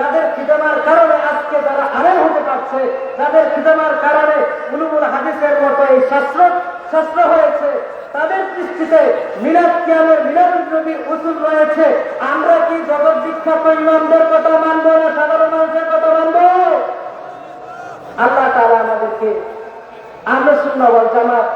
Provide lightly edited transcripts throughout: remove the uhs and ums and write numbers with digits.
যাদের খিদমার কারণে আজকে যারা আলেম হতে পারছে, যাদের খিদমার কারণে উলুমুল হাদিসের মতো এই শাস্ত্র হয়েছে, তাদের দৃষ্টিতে মিলাদ কিয়ামের মিলাদুন নবীর উসুল রয়েছে। আমরা কি জগৎ বিখ্যাত ইমামদের কথা মানব না সাধারণ মানুষের কথা মানব? আল্লাহ তাআলা আমাদেরকে আহলে সুন্নাহ ওয়াল জামাত,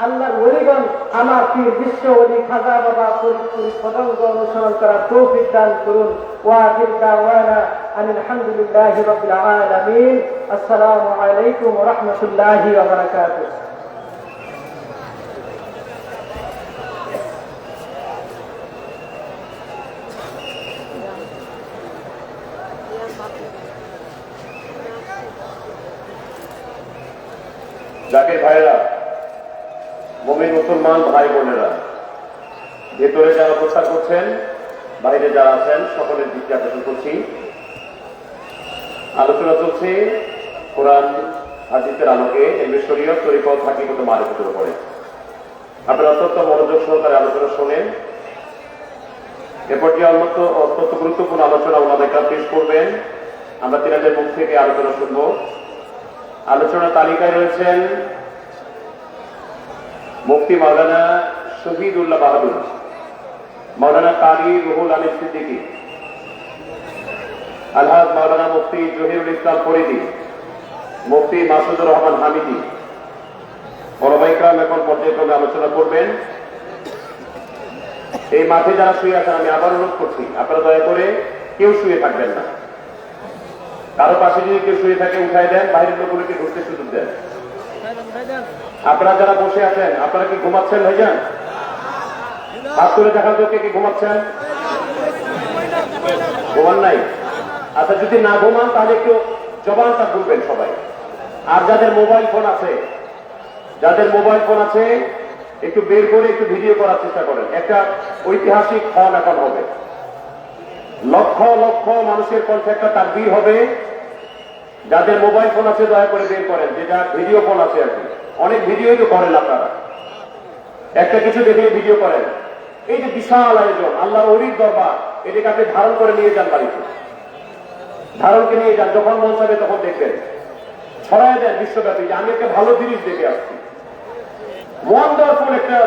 আল্লাহর ওলিগণ, আমার পীর বিশ্ব ওলি খাজা বাবা ফরিদপুর পতঙ্গ অনুসরণ করার তৌফিক দান করুন। ওয়া আখির দাওয়ানা আনিল হামদুলিল্লাহি রাব্বিল আলামিন। আসসালামু আলাইকুম ওয়া রাহমাতুল্লাহি ওয়া বারাকাতুহু। জাকির ভাইরা, মুমিন মুসলমান ভাই বোনেরা, ভেতরে যারা প্রচার করছেন, বাইরে যারা আছেন, সকলের দিকে আকর্ষণ করছি। আলোচনা চলছে কোরআন হাদিসের আলোকে এলমে শরীয়ত, তরিকত, হাকিকত, মারিফতের উপরে। আপনারা অত্যন্ত মনোযোগ সহকারে আলোচনা শোনেন। এরপর যে অত্যন্ত গুরুত্বপূর্ণ আলোচনা ওনাদের কাছে পেশ করবেন, আমরা তিনাদের মুখ থেকে আলোচনা শুনবো। আলোচনা তালিকায় রয়েছেন মুফতি মাওলানা শহীদুল্লাহ বাহাদুর, মাওলানা কারি রুহুল আমিন সিদ্দিকী, আলহাজ মাওলানা মুফতি জহিরুল ইসলাম ফরিদি, মুফতি মাসুদুর রহমান হামিদি। ওলামায়ে-কেরাম এখন পর্যায়ক্রমে আলোচনা করবেন। এই মাঠে যারা শুয়ে আছেন, আমি আবার অনুরোধ করছি, আপনারা দয়া করে কেউ শুয়ে থাকবেন না। কারো পাশে যদি কেউ শুয়ে থাকে উঠাই দেন, বাইরের লোকগুলোকে ঢুকতে সুযোগ দেন। আপনারা যারা বসে আছেন, আপনারা কি ঘুমাচ্ছেন? ভাইজান হাত তুলে দেখার জন্য কি ঘুমাচ্ছেন? ঘুমান নাই? আচ্ছা, যদি না ঘুমান তাহলে একটু জবানটা খুলবেন সবাই। আর যাদের মোবাইল ফোন আছে, একটু বের করে একটু ভিডিও করার চেষ্টা করেন। একটা ঐতিহাসিক ক্ষণ এখন হবে, লক্ষ লক্ষ মানুষের কণ্ঠে একটা তাকবীর হবে। যাদের মোবাইল ফোন আছে দয়া করে বের করেন, যেটা ভিডিও ফোন আছে আর কি। অনেক ভিডিওই তো করেন আপনারা, একটা কিছু দেখে ভিডিও করেন। এই যে বিশাল আয়োজন, আল্লাহর ওলির দরবার, এটাকে আপনি ধারণ করে নিয়ে যান বাড়িতে, ধারণকে নিয়ে যান। যখন মন চাবে তখন দেখবেন, ছড়ায় দেন বিশ্বব্যাপী যে আমি একটা ভালো জিনিস দেখে আসছি, ওয়ান্ডারফুল একটা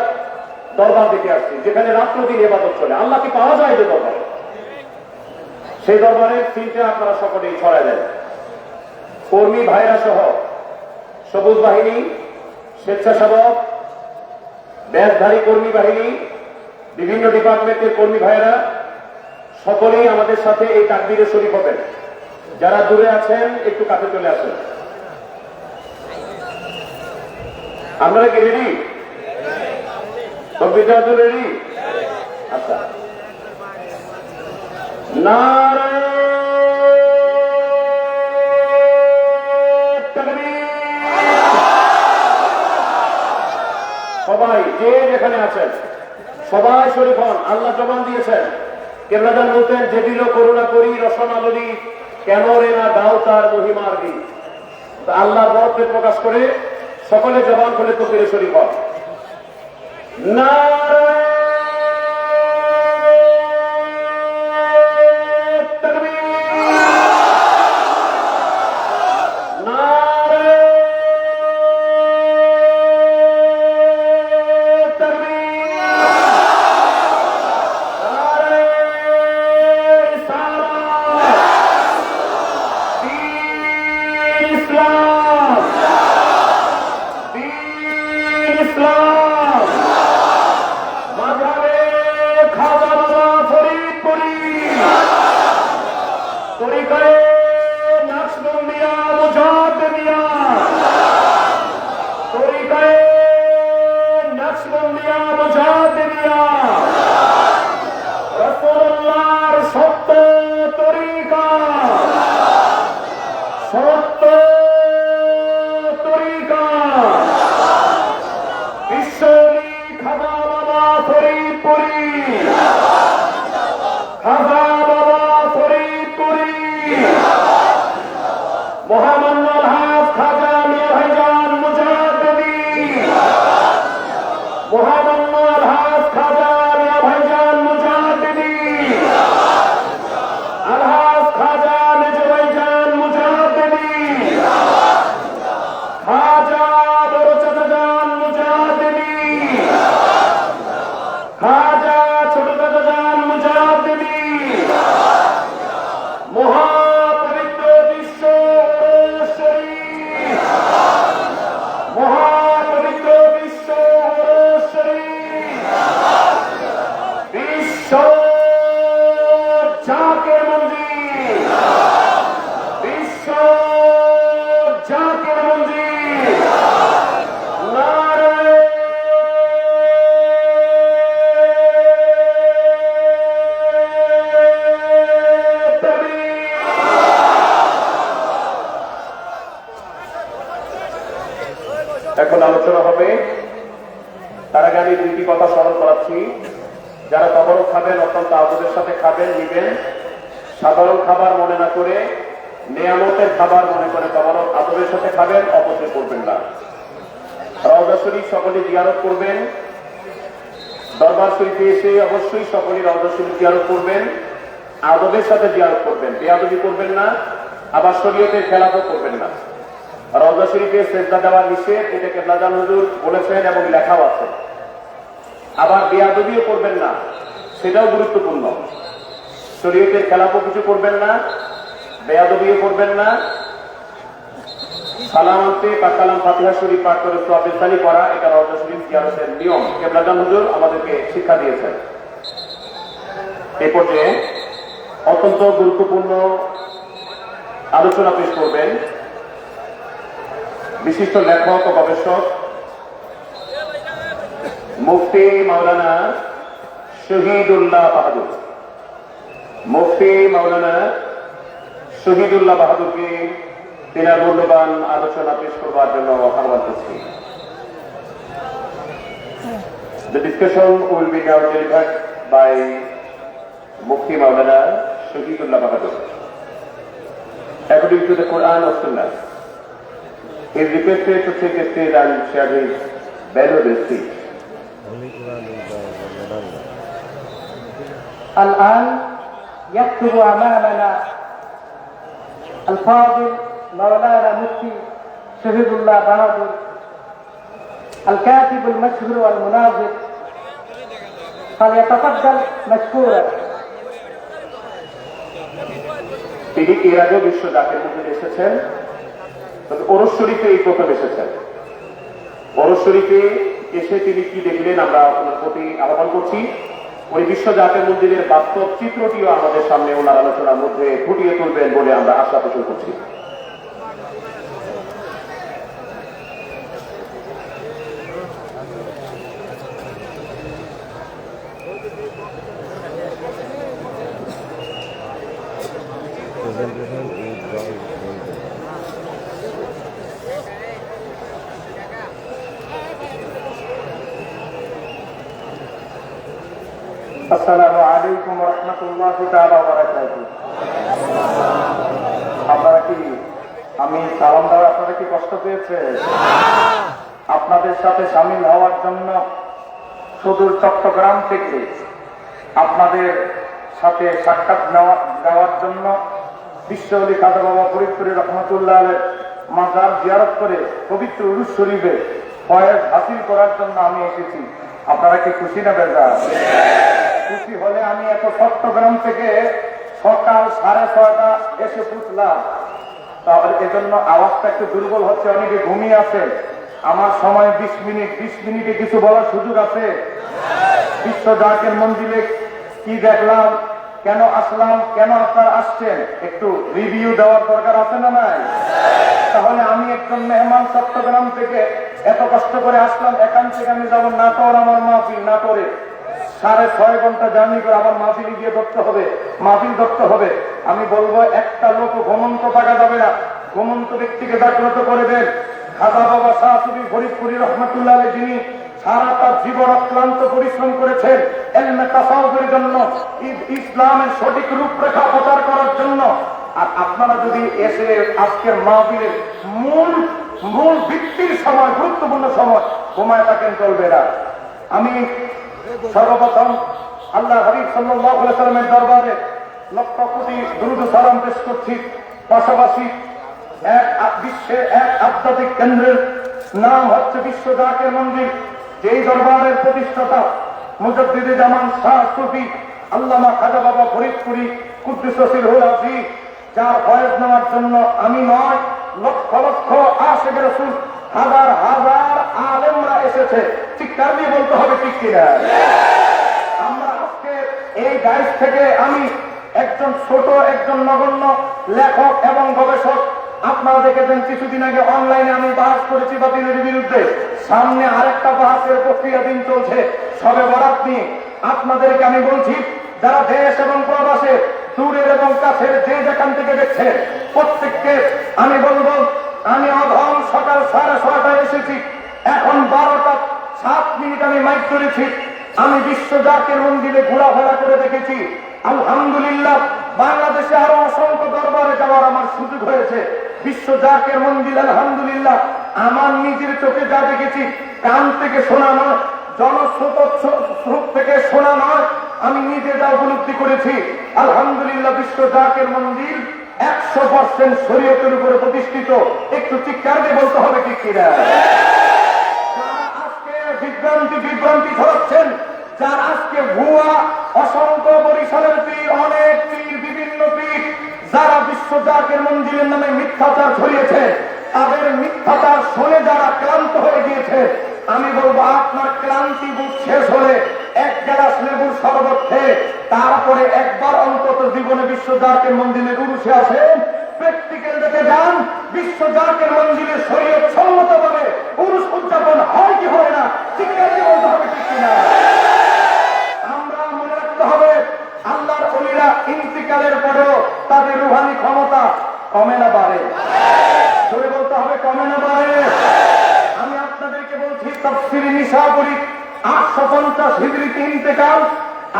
দরবার দেখে আসছি, যেখানে রাত্র দিন ইবাদত চলে। আল্লাহকে পাওয়া যায় যে দরবারে, সেই দরবারের সিলটা আপনারা সকলেই ছড়ায় দেন। কর্মী ভাইরা সহ সবুজ বাহিনী, স্বেচ্ছাসেবক, ব্যাজধারী কর্মী বাহিনী, বিভিন্ন ডিপার্টমেন্টের কর্মী ভাইরা সকলেই আমাদের সাথে এই তাকবীরে শরীক হবেন। যারা দূরে আছেন একটু কাছে চলে আসেন। আপনারা কি রেডি? সব রেডি? আচ্ছা, নারায়ে সবাই যে যেখানে আছেন সবাই শরীফ হন। আল্লাহ জবান দিয়েছেন, কেবলাদান বলতেন, যে দিল করুণা করি রসনালনি, কেন রে না দাও তার মহিমার গীত। আল্লাহর বরকত প্রকাশ করে সকলে জবান খুলে তকবীরে শরীফ হন। নারায়ে তাকবীর, নারায়ে এখন আলোচনা হবে। তার আগে আমি দুইটি কথা স্মরণ করাচ্ছি। যারা তবরক খাবেন অত্যন্ত আদরের সাথে খাবেন, নিবেন। সাধারণ খাবার মনে না করে নেয়ামতের খাবার মনে করে তবরক আদরের সাথে খাবেন, অপচয় করবেন না। রওজা শরীফ সকলে জিয়ারত করবেন। দরবার শরীফে এসে অবশ্যই সকলে রওজা শরীফ জিয়ারত করবেন, আদবের সাথে জিয়ারত করবেন, বেয়াদবি করবেন না, আবার শরীয়তের খেলাফও করবেন না। রওজা শরীফে সেজদা দেওয়া নিষেধ, এটা কেবলাজান হুজুর বলেছেন এবং লেখাও আছে। আবার বেয়াদবিও করবেন না, সেটাও গুরুত্বপূর্ণ। শরীয়তের খেলাফও কিছু করবেন না, বেয়াদবিও করবেন না। সালাম আনতে বা কালাম ফাতিহা শরীফ পাঠ করে সোয়াবেস্তানি করা, এটা রওজা শরীফ জিয়ারতের নিয়ম। কেবলাজান হুজুর আমাদেরকে শিক্ষা দিয়েছেন। এই পর্যায়ে অত্যন্ত গুরুত্বপূর্ণ আলোচনা পেশ করবেন বিশিষ্ট লেখক ও গবেষক মুফতি মাওলানা শহীদুল্লাহ বাহাদুর। মুফতি মাওলানা শহীদুল্লাহ বাহাদুরকে তিনার মূল্যবান আলোচনা পেশ করবার জন্য আহ্বান করছি। The discussion will be now delivered by Mufti Maulana Shahidullah Bahadur. According to the Quran of Sunnah, he is requested to take a stage and share his valuable speech. الآن يكتب أمامنا الفاضل مولانا مفتي شهيد الله بهادر، الكاتب المشهور والمناظر، فليتفضل مشكورا. তিনি এর আগেও বিশ্ব জাকের মধ্যে এসেছেন, তবে ওরস শরীফে এই প্রথম এসেছেন। ওরস শরীফে এসে তিনি কি দেখলেন আমরা আপনার প্রতি আহ্বান করছি। ওই বিশ্ব জাকের মন্দিরের বাস্তব চিত্রটিও আমাদের সামনে ওনার আলোচনার মধ্যে ফুটিয়ে তুলবেন বলে আমরা আশা পোষণ করছি। আসসালামু আলাইকুম ওয়া রাহমাতুল্লাহি তাআলা ওয়া বারাকাতুহু। আপনারা কি, আমি সালাম দেওয়া আপনারা কি কষ্ট পেয়েছে? আপনাদের সাথে শামিল হওয়ার জন্য সুদূর চট্টগ্রাম থেকে আপনাদের সাথে সাক্ষাৎ দেওয়ার জন্য বিশ্বওলি খাজা বাবা ফরিদপুরি রহমতুল্লাহ আলাইহির মাজার জিয়ারত করে পবিত্র উরুস শরীফে ফয়েজ হাসিল করার জন্য আমি এসেছি। আপনারা কি খুশি না বেজার? খুশি হলে আমি এত চট্টগ্রাম থেকে সকাল 6:30 এসে পৌঁছলাম। তাহলে এজন্য আওয়াজটা একটু দুর্বল হচ্ছে, অনেকে ঘুমিয়ে আছে। আমার সময় 20 মিনিট, 20 মিনিটে কিছু বলার সুযোগ আছে? বিশ্ব জাকের মন্দিরে কি দেখলাম, কেন আসলাম, কেন আপনারা আসছেন, একটু রিভিউ দেওয়ার দরকার আছে না নাই? তাহলে আমি একজন মেহমান চট্টগ্রাম থেকে এত কষ্ট করে আসলাম, এখান থেকে আমি যাবো নাটোর, আমার মাহফিল নাটোরে 6.5 ঘন্টা জার্নি করে আমার মাহফিলে গিয়ে ধরতে হবে, মাহফিল ধরতে হবে। আমি বলবো একটা লোক ঘুমন্ত থাকা যাবে না, ঘুমন্ত ব্যক্তিকে জাগ্রত করে দেন। খাজা বাবা শাহ সুফি ফরিদপুরি রহমতুল্লাহ আলাইহি, যিনি সারা তার জীবন অক্লান্ত পরিশ্রম করেছেন ইলমে তাসাউফের জন্য, ইসলামের সঠিক রূপরেখা প্রচার করার জন্য। আর আপনারা যদি এসে আজকের মাহফিলের মূল ভিত্তির সময়, গুরুত্বপূর্ণ সময় ঘুমায় থাকেন, চলবে না। আমি সর্বপ্রথম আল্লাহ হাবিব সাল্লাল্লাহু আলাইহি সাল্লামের দরবারে লক্ষ কোটি দুরূদ ও সালাম পেশ করছি। পাশাপাশি বিশ্বের এক আধ্যাত্মিক কেন্দ্রের নাম হচ্ছে বিশ্ব জাকের মন্দির, যেই দরবারের প্রতিষ্ঠাতা মুজাদ্দিদে জামান শাহ সুফি আল্লামা খাজা বাবা ফরিদপুরি কুদ্দুস সিরহুল আজিজ, যার ফয়েজ নেওয়ার জন্য আমি নয়, লক্ষ লক্ষ আশিক রাসূল, হাজার হাজার আলেমরা এসেছে। চিৎকার দিয়ে বলতে হবে ঠিক কিনা? আমরা আজকে এই ডাইস থেকে আমি একজন ছোট, একজন নগণ্য লেখক এবং গবেষক। আপনারা দেখেছেন কিছুদিন আগে অনলাইনে আমি বাস করেছি বাতিলের বিরুদ্ধে, সামনে আরেকটা বাসের প্রক্রিয়াধীন চলছে শবে বরাত নিয়ে। আপনাদেরকে আমি বলছি, যারা দেশ এবং প্রবাসে, দূরের এবং কাছের, যে যেখান থেকে দেখছে, প্রত্যেককে আমি বলবো, আমি অধম সকাল 6:30 এসেছি এখন 12টা 7 আমি মাইক করেছি। আমি বিশ্ব জাকের মন্দিরে ঘোরাফেরা করে দেখেছি। আলহামদুলিল্লাহ, বাংলাদেশে আরো অসংখ্য দরবারে যাওয়ার আমার সুযোগ হয়েছে। বিশ্ব জাকের মন্দির আলহামদুলিল্লাহ আমার নিজের চোখে যা দেখেছি, কান থেকে শোনা নয়, জনস্রোত থেকে শোনা নয়, আমি নিজে যা উপলব্ধি করেছি। আলহামদুলিল্লাহ, বিশ্ব জাকের মন্দির 100% শরীয়তের উপরে প্রতিষ্ঠিত। একটু চিৎকার দিয়ে বলতে হবে ঠিক কিনা? আজকে বিভ্রান্তি ছড়াচ্ছেন, যার আজকে ভুয়া অসংখ্য বরিশালের পীর, অনেক পীর, বিভিন্ন পীর, যারা বিশ্ব জাকের মন্দিরের নামে মিথ্যাচার ছড়িয়েছে, তাদের মিথ্যাচার শুনে যারা ক্লান্ত হয়ে গিয়েছে, আমি বলবো আপনার ক্লান্তি বুঝ শেষ হলে 1 গ্লাস লেবুর শরবত খেয়ে তারপরে একবার অন্তত জীবনে বিশ্ব জাকের মন্দিরের উরুষে আসেন, প্র্যাকটিক্যাল দেখে যান বিশ্ব জাকের মন্দিরের শরীয়ত সম্মতভাবে উরুষ উদযাপন হয় কি হয় না, চিৎকার দিয়ে বলতে হবে ঠিক কিনা? আমরা মনে রাখতে হবে, আল্লাহর ওলিরা ইন্তিকালের পরেও তাদের রুহানি ক্ষমতা কমে না বাড়ে। ধরে বলতে হবে কমে না বাড়ে। আমি আপনাদেরকে বলছি, তাফসীর নিশাপুরী 850 হিজরিতে ইন্তেকাল,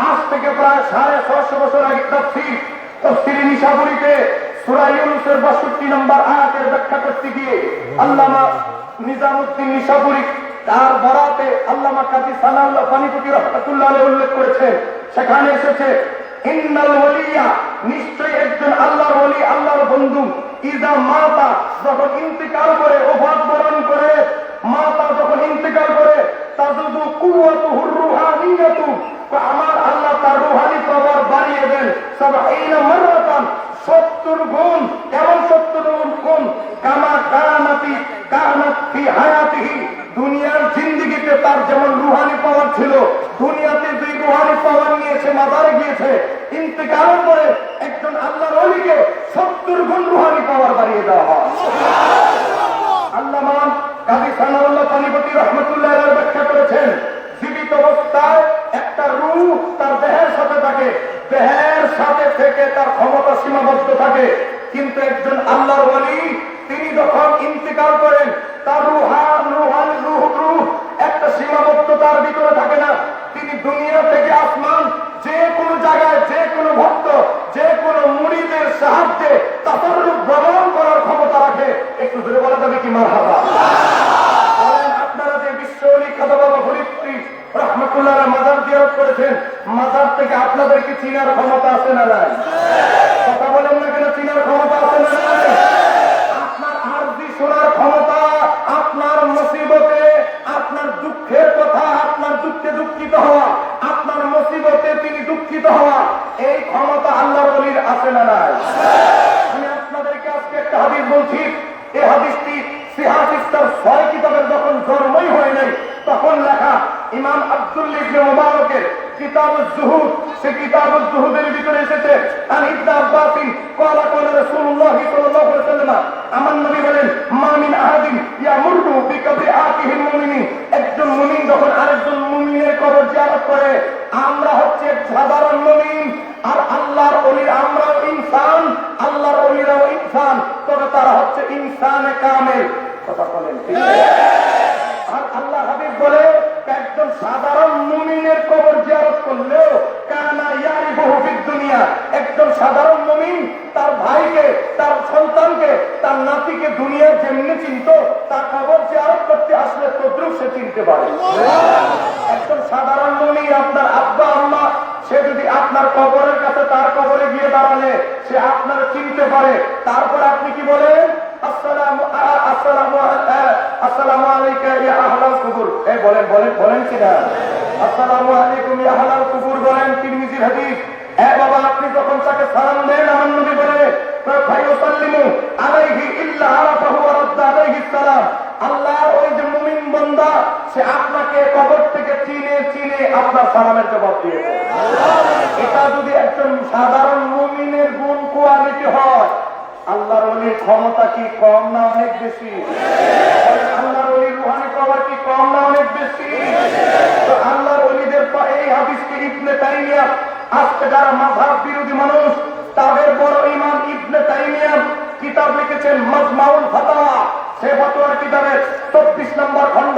আজ থেকে প্রায় 650 বছর আগে তাফসীর নিশাপুরীতে সূরা ইউনূসের 62 নম্বর আয়াতের ব্যাখ্যা করতে গিয়ে আল্লামা নিজামুদ্দিন নিশাপুরী তার বরাতে আল্লামা কাজী সানাউল্লাহ পানিপতি রাহমাতুল্লাহ আলাইহি উল্লেখ করেছেন। সেখানে এসেছে, ইন্নাল ওলিয়া, নিশ্চয়ই একজন আল্লাহর ওলি, আল্লাহর বন্ধু, ইজা মাতা, যখন ইন্তিকাল করে, ওফাত বরণ করে, মাতা যখন ইন্তিকাল করে, তাজুদু কুওয়াতুহুর রুহানিয়াতু, আমার আল্লাহ তার রুহানি পাওয়ার বাড়িয়ে দেন ৭০ মাররাতান, ৭০ গুণ। কেমন ৭০ গুণ? কামা কানাত ফি হায়াতিহি, দুনিয়ার জিন্দেগিতে তার যেমন রুহানি পাওয়ার ছিল, দুনিয়াতে যে রুহানি পাওয়ার নিয়ে সে মাজারে গিয়েছে, ইন্তেকালের পরে একজন আল্লাহর ওলিকে ৭০ গুণ রুহানি পাওয়ার বাড়িয়ে দেওয়া হয়। আল্লামা কাজী সানাউল্লাহ পানিপতি রাহমাতুল্লাহ আলাইহি ব্যাখ্যা করেছেন, জীবিত অবস্থায় একটা রূহ তার দেহের সাথে থাকে, দেহের সাথে থেকে তার ক্ষমতা সীমাবদ্ধ থাকে, কিন্তু একজন আল্লাহর ওলি তিনি যখন ইন্তিকাল করেন, তার রূহ একটা সীমাবদ্ধতার ভিতরে থাকে না। তিনি দুনিয়া থেকে আসমান, যে কোনো জায়গায়, যে কোনো ভক্ত, যে কোনো মুরিদের সাহায্যে তাসাররুফ ভ্রমণ করার ক্ষমতা রাখে। একটু ধরে বলা যাবে কি মারহাবা? আপনারা যে বিশ্ব ওলি খাজা বাবা ফরিদপুর রাহমাতুল্লাহ আলাইহি মাজার জিয়ারত করেছেন, মাজার থেকে আপনাদেরকে চিনার ক্ষমতা আছে না নাই? কথা বলেন না কেন? চিনার ক্ষমতা আছে না নাই? আপনার আরজি শোনার ক্ষমতা, আপনার মুসিবতে, আপনার দুঃখের কথা, আপনার দুঃখে দুঃখিত হওয়া, আপনার মুসিবতে তিনি দুঃখিত হওয়া, এই ক্ষমতা আল্লাহর ওলির আছে না নাই? আমি আপনাদেরকে আজকে একটা হাদিস বলছি। এই হাদিসটি সিহাহ ইসলাম 6 কিতাবের যখন জন্মই হয় নাই, তখন লেখা ইমাম আব্দুল্লাহ ইবনে মুবারকের কিতাবুজ জুহুদ, সে কিতাবুজ জুহুদের ভিতরে এসেছে, আন ইবনে আব্বাস ক্বালা ক্বালা রাসূলুল্লাহ সাল্লাল্লাহু আলাইহি ওয়াসাল্লাম, আমার নবী বলেন, মা মিন আহাদিন ইয়ামুরু বিকবরি আখিহিল মুমিনিন, একজন মুমিন যখন আরেকজন মুমিনের কবর জিয়ারত করে, আমরা হচ্ছে সাধারণ মুমিন, আর আল্লাহর ওলি আমরা ইনসান, আল্লাহর ওলিরাও ইনসান, তবে তারা হচ্ছে ইনসানে কামেল। কথা বলেন ঠিক? আর আল্লাহ হাবিব বলে, একজন সাধারণ মুমিনের কবর জিয়ারত করলেও কানা ইয়ারিফুহু ফিদ দুনিয়া, একজন সাধারণ মুমিন তার ভাইকে, তার সন্তানকে, তার নাতিকে দুনিয়ার যেমনি চিনত, তার কবর জিয়ারত করতে আসলে তদ্রুপ সে চিনতে পারে। একজন সাধারণ মুমিন, আপনার আব্বা আম্মা, সে যদি আপনার কবরের কাছে তার কবরে গিয়ে দাঁড়ালে সে আপনার চিনতে পারে, তারপর আপনি কি বলেন? আসসালামু আলাইকা ইয়া আহলাল কুবুর। এই বলেন কিনা? আসসালামু আলাইকুম ইয়া আহলাল কুবুর বলেন, তিরমিজির হাদিস। বাবা, আপনি যখন তাকে সালাম দেন, আমার নবী বলে, ফায়ুসাল্লিমু আলাইহি ইল্লা আরাফাহু ওয়া রাদ্দা আলাইহিস সালাম, আল্লাহর ওই যে মুমিন বান্দা, সে আপনাকে কবর থেকে চিনে আপনার সালামের জবাব দিয়েছে। এটা যদি একজন সাধারণ মুমিনের গুণ কোয়ালিটি হয়, আল্লাহর ওলির ক্ষমতা কি কম না অনেক বেশি? আল্লাহর ওলির রুহানি পাওয়ার কি কম না অনেক বেশি? তো আল্লাহর ওলিদের এই হাদিসকে ইবনে তাইমিয়া, আজকে যারা মাযহাব বিরোধী মানুষ, তাদের বড় ইমাম ইবনে তাইমিয়া কিতাব লিখেছেন মাজমাউল ফাতাওয়া। সে ফতোয়ার কিতাবের 24 নম্বর খণ্ড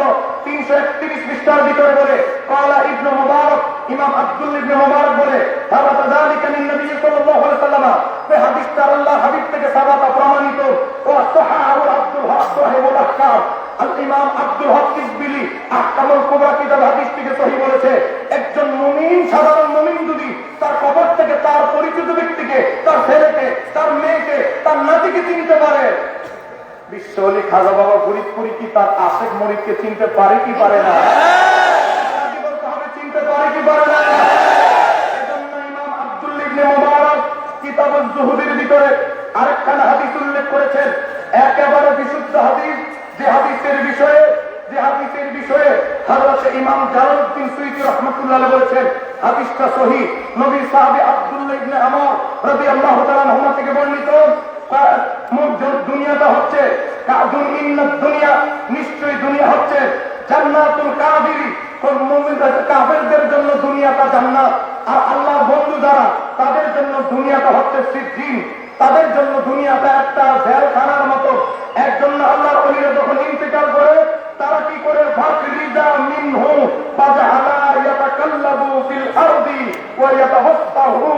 331 পৃষ্ঠার ভিতরে বলে, ক্বালা ইবনে মুবারক, ইমাম আব্দুল্লাহ ইবনে মুবারক বলে, সাবাতা যালিকা মিন নবী সাল্লাল্লাহু আলাইহি ওয়াসাল্লাম, এই হাদিসটা আল্লাহ হাবিব থেকে সাবাতা প্রমাণিত। ওয়া সাহাহু আব্দুল হক সাহিবুল আহকাম, আল ইমাম আব্দুল হক ইসবিলি আহকামুল কুবরা কিতাব হাদিসটিকে সহিহ বলেছে। একজন মুমিন, সাধারণ মুমিন যদি তার কবর থেকে তার পরিচিত ব্যক্তিকে, তার ছেলেকে, তার মেয়েকে, তার নাতিকে চিনতে পারে, বিশ্বলি খাজা বাবা ফরিদপুরি কি তার আশেক মরিদকে চিনতে পারে কি পারে না? বলতে হবে চিনতে পারে কি পারে না? এজন্য ইমাম আব্দুল্লাহ ইবনে মুবারক কিতাবুজ জুহুদের ভিতরে আরেকখানা হাদিস উল্লেখ করেছেন, একেবারে বিশুদ্ধ হাদিস, যে হাদিসের বিষয়ে হযরত ইমাম জালালউদ্দিন সুয়ুতী রাহমাতুল্লাহ আলাইহি বলেছেন হাদিসটা সহিহ। নবী সাহাবী আব্দুল্লাহ ইবনে আমর রাদিয়াল্লাহু তাআলা আনহু থেকে বর্ণিত, দুনিয়াটা হচ্ছে দুনিয়া, নিশ্চয়ই দুনিয়া হচ্ছে জান্নাতুল কাফিরি, কোন মুমিনদের কাফেরদের জন্য দুনিয়াটা জান্নাত, আর আল্লাহর বন্ধু যারা তাদের জন্য দুনিয়াটা হচ্ছে সিজ্জিন, তাদের জন্য দুনিয়াটা একটা জেলখানার মতো। একজন আল্লাহর ওলিরা যখন ইন্তেকাল করে তারা কি করে, ফাকরিজা মিনহু ফাজআলা ইয়াতাকাল্লাবু ফিল আরদি ওয়া ইয়াতাফাত্তাহু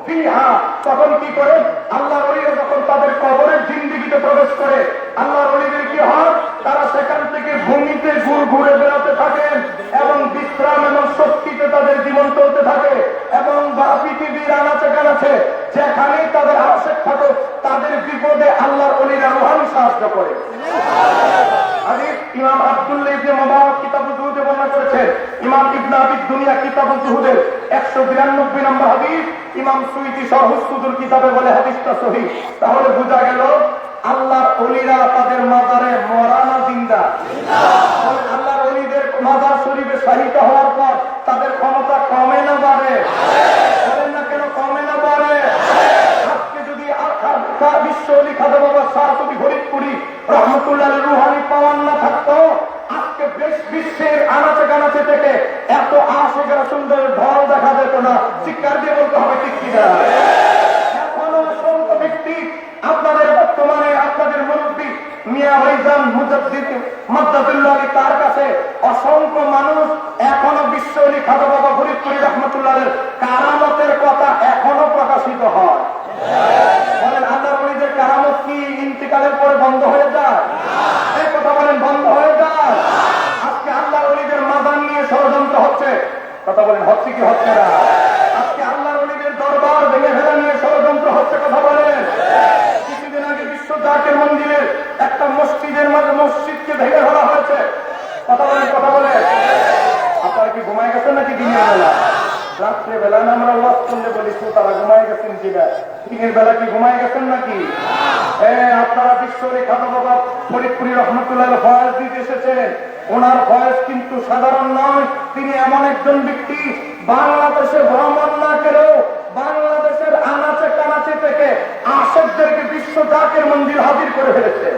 ফিহা, তখন কি করে আল্লাহর ওলিরা যখন তাদের কবরের জিন্দেগিতে প্রবেশ করে, আল্লাহর ওলিদের কি হয়, তারা সেখান থেকে ভূমিতে ঘুরে বেড়াতে থাকেন এবং বিশ্রাম এবং শক্তিতে তাদের জীবন চলতে থাকে, এবং পৃথিবীর আনাচে কানাচে যেখানেই তাদের আশেক থাকে তাদের বিপদে আল্লাহর ওলিরা রুহানি সাহায্য করে। হাদিস ইমাম আব্দুল্লাহ ইবনে মুবারক কিতাবুজ জুহুদে বর্ণনা করেছেন, ইমাম ইবনে আবিদ দুনিয়া কিতাবুজ জুহুদের 192 নম্বর হাদিস, ইমাম সুয়ুতী শরহুস সুদুর কিতাবে বলে হাদিসটা সহিহ। তাহলে বোঝা গেল আল্লাহর ওলিরা তাদের মাজারে মরা না জিন্দা? আল্লাহর ওলিদের মাজার শরীফে শাহিদ হওয়ার পর তাদের ক্ষমতা কমে না বাড়ে? বলেন না কেন কমে না বাড়ে? আজকে যদি বিশ্ব ওলি খাজা বাবা শাহসুফি ফরিদপুরি রহমতুল্লাহ রুহানি পাওয়ার না থাকতো, আজকে বিশ্বের আনাচে কানাচে থেকে এত আশেকেরা সুন্দর ঢল দেখা যেত না। চিৎকার দিয়ে বলতে হবে ঠিক কিনা? এখনো অসংখ্য ব্যক্তি আপনাদের বর্তমানে আপনাদের মুরব্বী মিয়া ভাইজান মুজাদ্দিদ মাদ্দাতুল্লাহ আলী, তার কাছে অসংখ্য মানুষ এখনো বিশ্ব ওলি খাজা বাবা ফরিদপুরি রহমতুল্লাহের কারামতের কথা এখনো প্রকাশিত হয়। বলেন আল্লাহর ওলিদের কারামত কি ইন্তিকালের পরে বন্ধ হয়ে যায়? এই কথা বলেন বন্ধ হয়ে যায়? আজকে আল্লাহর ওলিদের মাজার নিয়ে ষড়যন্ত্র হচ্ছে, কথা বলেন হচ্ছে কি হচ্ছে না? আজকে আল্লাহর ওলিদের দরবার ভেঙে ফেলা নিয়ে ষড়যন্ত্র হচ্ছে, কথা বলেন। কিছুদিন আগে বিশ্ব জাকের মন্দিরের একটা মসজিদকে ভেঙে ফেলা হয়েছে, কথা বলেন কথা বলেন। আপনারা কি ঘুমায় গেছেন নাকি দিনের বেলা? রাত্রে বেলা না আমরা ওয়াজ করলে বলি তারা ঘুমায় গেছেন কিনা? দিনের বেলা কি ঘুমায় গেছেন নাকি? আপনারা বিশ্ব ওলি খাজা বাবা ফরিদপুরি রহমতুল্লাহ ফয়েজ দিতে এসেছেন। ওনার ফয়েজ কিন্তু সাধারণ নয়, তিনি এমন একজন ব্যক্তি বাংলাদেশে ভ্রমণ না করেও বাংলাদেশের আনাচে কানাচে থেকে আশেকদেরকে বিশ্ব জাকের মন্দির হাজির করে ফেলেছে।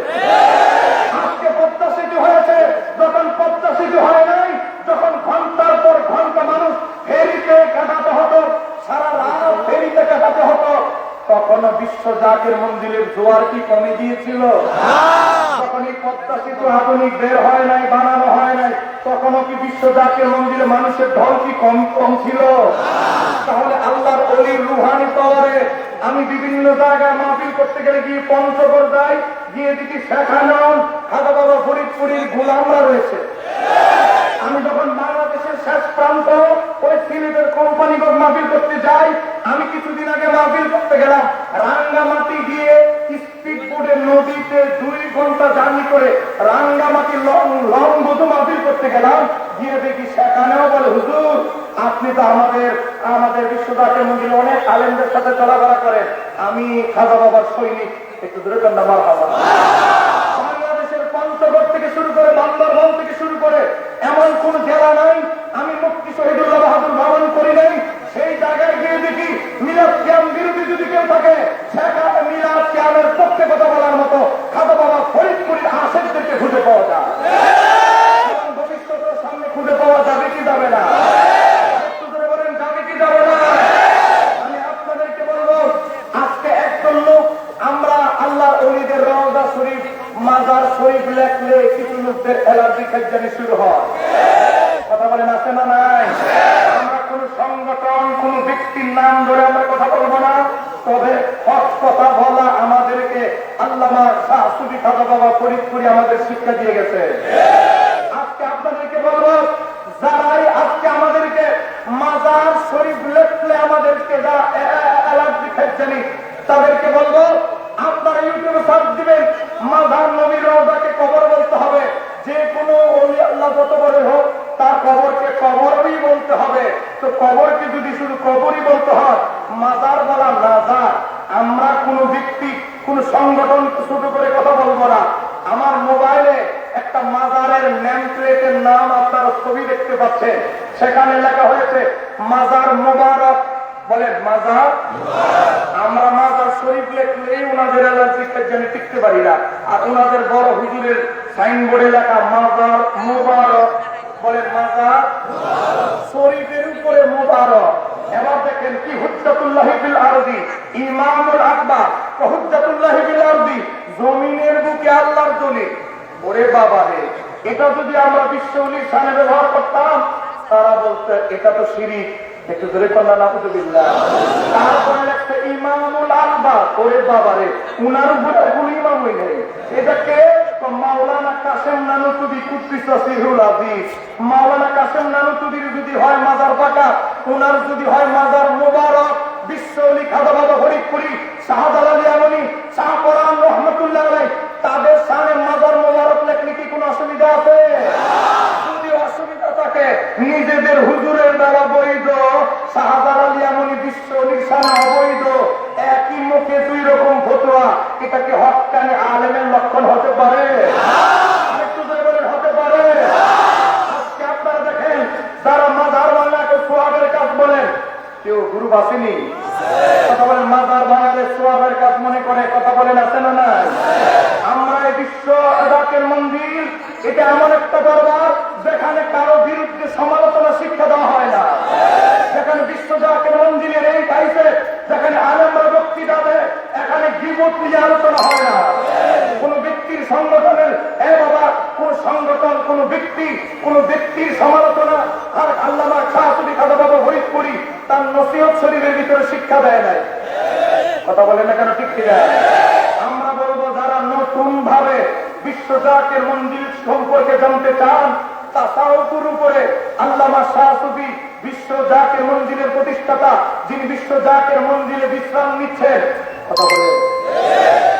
আজকে পদ্মা সেতু হয়েছে, যখন পদ্মা সেতু হয় নাই, যখন ঘন্টার পর ঘন্টা মানুষ ফেরিতে কাটাতে হতো, সারা রাত ফেরিতে কাটাতে হতো, তখনও বিশ্ব জাকের মন্দিরের জোয়ার কি কমে গিয়েছিল? তখন এই পদ্মা সেতু আধুনিক বের হয় নাই, বানানো হয় নাই, তখনও কি বিশ্ব জাকের মন্দিরে মানুষের ঢল কি কম ছিল? তাহলে আল্লাহর ওলির রুহানি পাওয়ারে আমি বিভিন্ন জায়গায় মাহফিল করতে গেলে গিয়ে পঞ্চগড় যাই, গিয়ে দেখি সেখানে খাজা বাবা ফরিদপুরির গোলামরা রয়েছে। আমি যখন বাংলাদেশের শেষ প্রান্ত ওই সিলেটের কোম্পানিগঞ্জ মাহফিল করতে যাই, আমি কিছুদিন আগে মাহফিল করতে গেলাম রাঙ্গামাটি গিয়ে স্পিড বোর্ডের নদীতে 2 ঘন্টা জার্নি করে রাঙ্গামাটি লং বধু মাহফিল করতে গেলাম, গিয়ে দেখি সেখানেও বলে হুজুর আপনি তো আমাদের বিশ্ব জাকের মন্দিরে অনেক আলেমদের সাথে চলাফেরা করেন, আমি খাজা বাবার সৈনিক। একটু দূরে কন্যা মারহাবা। বাংলাদেশের পঞ্চগড় থেকে শুরু করে বান্দরবান থেকে শুরু করে এমন কোন জেলা নাই আমি মুফতি শহীদুল্লাহ বাহাদুর ভ্রমণ করি নাই। সেই জায়গায় গিয়ে দেখি মিলাদ কিয়াম বিরোধী যদি কেউ থাকে, সেখানে মিলাদ কিয়ামের পক্ষে কথা বলার মতো খাজা বাবা ফরিদপুরের আশেকদেরকে খুঁজে পাওয়া যায়। ভবিষ্যতের সামনে খুঁজে পাওয়া যাবে কি যাবে না? একটু ধরে বলেন যাবে কি যাবে না? আমি আপনাদেরকে বলবো, আজকে একজন লোক আমরা আল্লাহর ওলিদের রওজা শরীফ মাজার শরীফ শরীফ লেখলে কিছু লোকদের অ্যালার্জি খাদ্যানি শুরু হয়। কথা বলেন আছে না নাই? আমরা কোন সংগঠন কোন ব্যক্তির নাম ধরে আমরা কথা বলবো না, তবে হক কথা বলা আমাদেরকে আল্লামা শাহ সুফি খাজা বাবা ফরিদপুরি আমাদের শিক্ষা দিয়ে গেছে। আজকে আপনাদেরকে বলবো, যারাই আজকে আমাদেরকে মাজার শরীফ লেখলে আমাদেরকে যারা অ্যালার্জি খাদ্যানি, তাদেরকে বলবো আপনারা ইউটিউবে সার্চ দিবেন মাজার নবীর রওজাকে কবর বলতে হবে। যে কোনো ওলি আল্লাহ যত বড় হোক তার কবরকে কবরই বলতে হবে। তো কবরকে যদি শুধু কবরই বলতে হয়, মাজার বলা মাজার। আমরা কোন ব্যক্তি কোন সংগঠন ছোট করে কথা বলবো না। আমার মোবাইলে একটা মাজারের নেম প্লেটের নাম আপনারা ছবি দেখতে পাচ্ছেন, সেখানে লেখা হয়েছে মাজার মোবারক। বলেন মাজার। আমরা মাজার শরীফ লেখলেই ওনাদের অ্যালার্জি খাদ্যানি টিকতে পারি না। আর ওনাদের বড় হুজুরের সাইনবোর্ডে লেখা মাজার মোবারক। বলেন মাজার শরীফের উপরে মোবারক। এবার দেখেন কি হুজ্জাতুল্লাহি ফিল আরদি, ইমামুল আকবার হুজ্জাতুল্লাহি ফিল আরদি, জমিনের বুকে আল্লাহর দলিল। ওরে বাবা রে, এটা যদি আমরা বিশ্ব ওলির শানে ব্যবহার করতাম, তারা বলতে এটা তো শিরিক। একটু ধরে কন্যা নাউযুবিল্লাহ। তারপরে লেখছে ইমামুল আকবার। ওরে বাবা রে, উনার উপরে কোন ইমামই নেই। এটাকে মাওলানা কাসেম নানুতুবি কুদ্দিসা সিরহুল আজিজ। মাওলানা কাসেম নানুতুবির যদি হয় মাজার পাকা, উনার যদি হয় মাজার মোবারক। বিশ্ব ওলি খাজা বাবা ফরিদপুরি, শাহজালাল আমনি, শাহ কোরআন রহমাতুল্লাহ আলাইহি, তাদের শানে মাজার মোবারক লেখলে কি কোনো অসুবিধা আছে? যদি অসুবিধা থাকে, নিজেদের হুজুরের দ্বারা বৈধ, শাহজালাল আমনি বিশ্ব ওলির শানে অবৈধ। একই মুখে দুই রকম ফতোয়া, এটা কি হক্কানি আলেমের লক্ষণ হতে পারে? একটু জোরে বলেন হতে পারে? আজকে আপনারা দেখেন যারা মাজার বাংলাকে সোয়াবের কাজ বলেন, কেউ গুরু আসেনি। কথা বলেন মাজার বাংলাকে সোয়াবের কাজ মনে করে। কথা বলেন আছে না নাই? আমরা এই বিশ্ব জাকের মন্দির, এটা এমন একটা দরবার যেখানে কারো বিরুদ্ধে সমালোচনা শিক্ষা দেওয়া হয় না। যেখানে বিশ্ব জাকের মন্দিরের এই টাইপে যেখানে আলেমরা বক্তৃতা দেয়, এখানে গীবত নিয়ে আলোচনা হয় না। কোন ব্যক্তির সংগঠনের বাবা কোন সংগঠন কোন ব্যক্তির সমালোচনা আর আল্লামা শাহ সুফি খাজা বাবা ফরিদপুরি তার নসিহত শরীরের ভিতরে শিক্ষা দেয় নাই। কথা বলেন না কেন? ঠিক কিনা? আমরা বলবো যারা নতুন ভাবে বিশ্ব জাকের মন্দির সম্পর্কে জানতে চান, তাসাউফের উপরে আল্লামা শাহ সুফি বিশ্ব জাকের মন্দিরের প্রতিষ্ঠাতা, যিনি বিশ্ব জাকের মন্দিরে বিশ্রাম নিচ্ছেন। কথা বলেন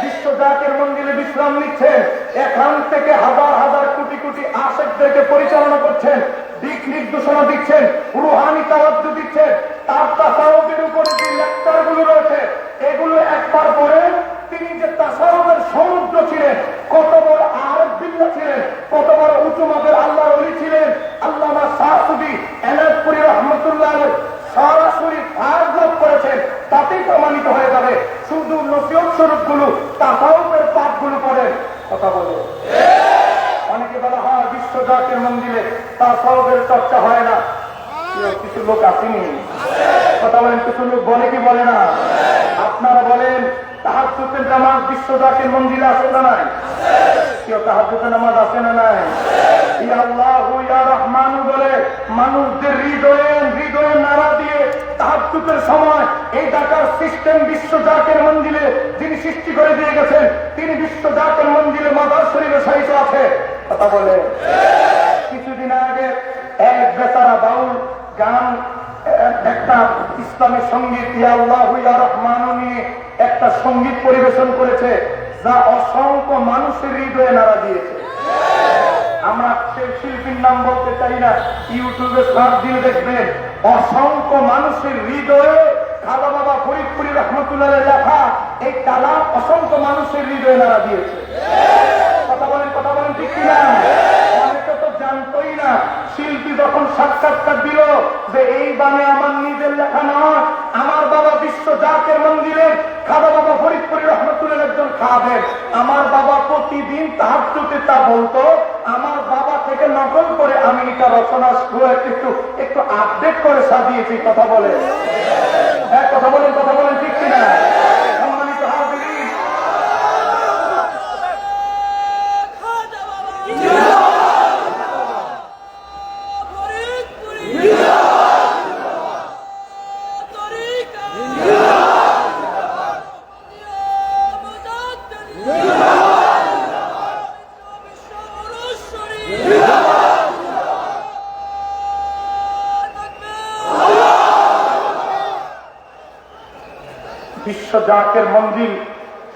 বিশ্ব জাকের মন্দিরে বিশ্রাম নিচ্ছেন, এখান থেকে হাজার হাজার কোটি কোটি আশেকদেরকে পরিচালনা করছেন, দিক নির্দেশনা দিচ্ছেন, রুহানি তাওয়াজ্জু দিচ্ছেন। তার তাসাউফের উপরে যে লেকচার গুলো রয়েছে, এগুলো একবার পরে তিনি যে তাসাউফের সমুদ্র ছিলেন, কত বড় আরেফ বিল্লাহ ছিলেন, কত বড় উঁচু মাপের আল্লাহর ওলি ছিলেন, আল্লামা শাহ সুফি এনায়তপুরী রহমাতুল্লাহ আলাইহি সরাসরি ফায়দ লাভ করেছেন, তাতেই প্রমাণিত হয়ে যাবে। শুধু নসিহত স্বরূপ গুলো তাসাউফের পাঠ গুলো পড়েন। কথা বলে অনেকে বলা হয় বিশ্ব জাকের মন্দিরে তাসাউফের চর্চা হয় না। কিছু লোক আসেনি। কথা বলেন কিছু লোক বলে কি বলে না? আপনারা বলেন তাহাজ্জুদের নামাজ বিশ্ব জাকের মন্দিরে আছে না নাই? কেউ তাহাজ্জুদের নামাজ আছে না নাই? ইয়া আল্লাহু ইয়া রহমানু বলে মানুষদের হৃদয়ে নারা দিয়ে তাহাজ্জুদের সময় এই ঢাকার সিস্টেম বিশ্ব জাকের মন্দিরে যিনি সৃষ্টি করে দিয়ে গেছেন, তিনি বিশ্ব জাকের মন্দিরে মাজার শরীফে শায়িত আছে। কথা বলে কিছুদিন আগে এক বেচারা বাউল গান একটা ইসলামের সঙ্গীত ইয়া আল্লাহু ইয়া রহমানু নিয়ে একটা সঙ্গীত পরিবেশন করেছে, যা অসংখ্য মানুষের হৃদয়ে নাড়া দিয়েছে। আমরা সেই শিল্পীর নাম বলতে চাই না, ইউটিউবে সার্চ দিয়ে দেখবেন অসংখ্য মানুষের হৃদয়ে খাজা বাবা ফরিদপুরি রহমাতুল্লাহ লেখা এই কালাম অসংখ্য মানুষের হৃদয়ে নাড়া দিয়েছে। কথা বলেন ঠিক কিনা? অনেকে তো জানতোই না। শিল্পী যখন সাক্ষাৎকার দিল যে এই বাণী আমার নিজের লেখা নয়, আমার বাবা বিশ্ব জাকের মন্দিরে খাজা বাবা ফরিদপুরি রহমাতুল্লাহ একজন খাবেন, আমার বাবা প্রতিদিন তাহাজ্জুদে তা বলতো, আমার বাবা থেকে নকল করে আমি এটা রচনা একটু আপডেট করে সাজিয়েছি। কথা বলে হ্যাঁ, কথা বলেন ঠিক কিনা? সম্মানিত হাজিরিন, বিশ্ব জাকের মন্দির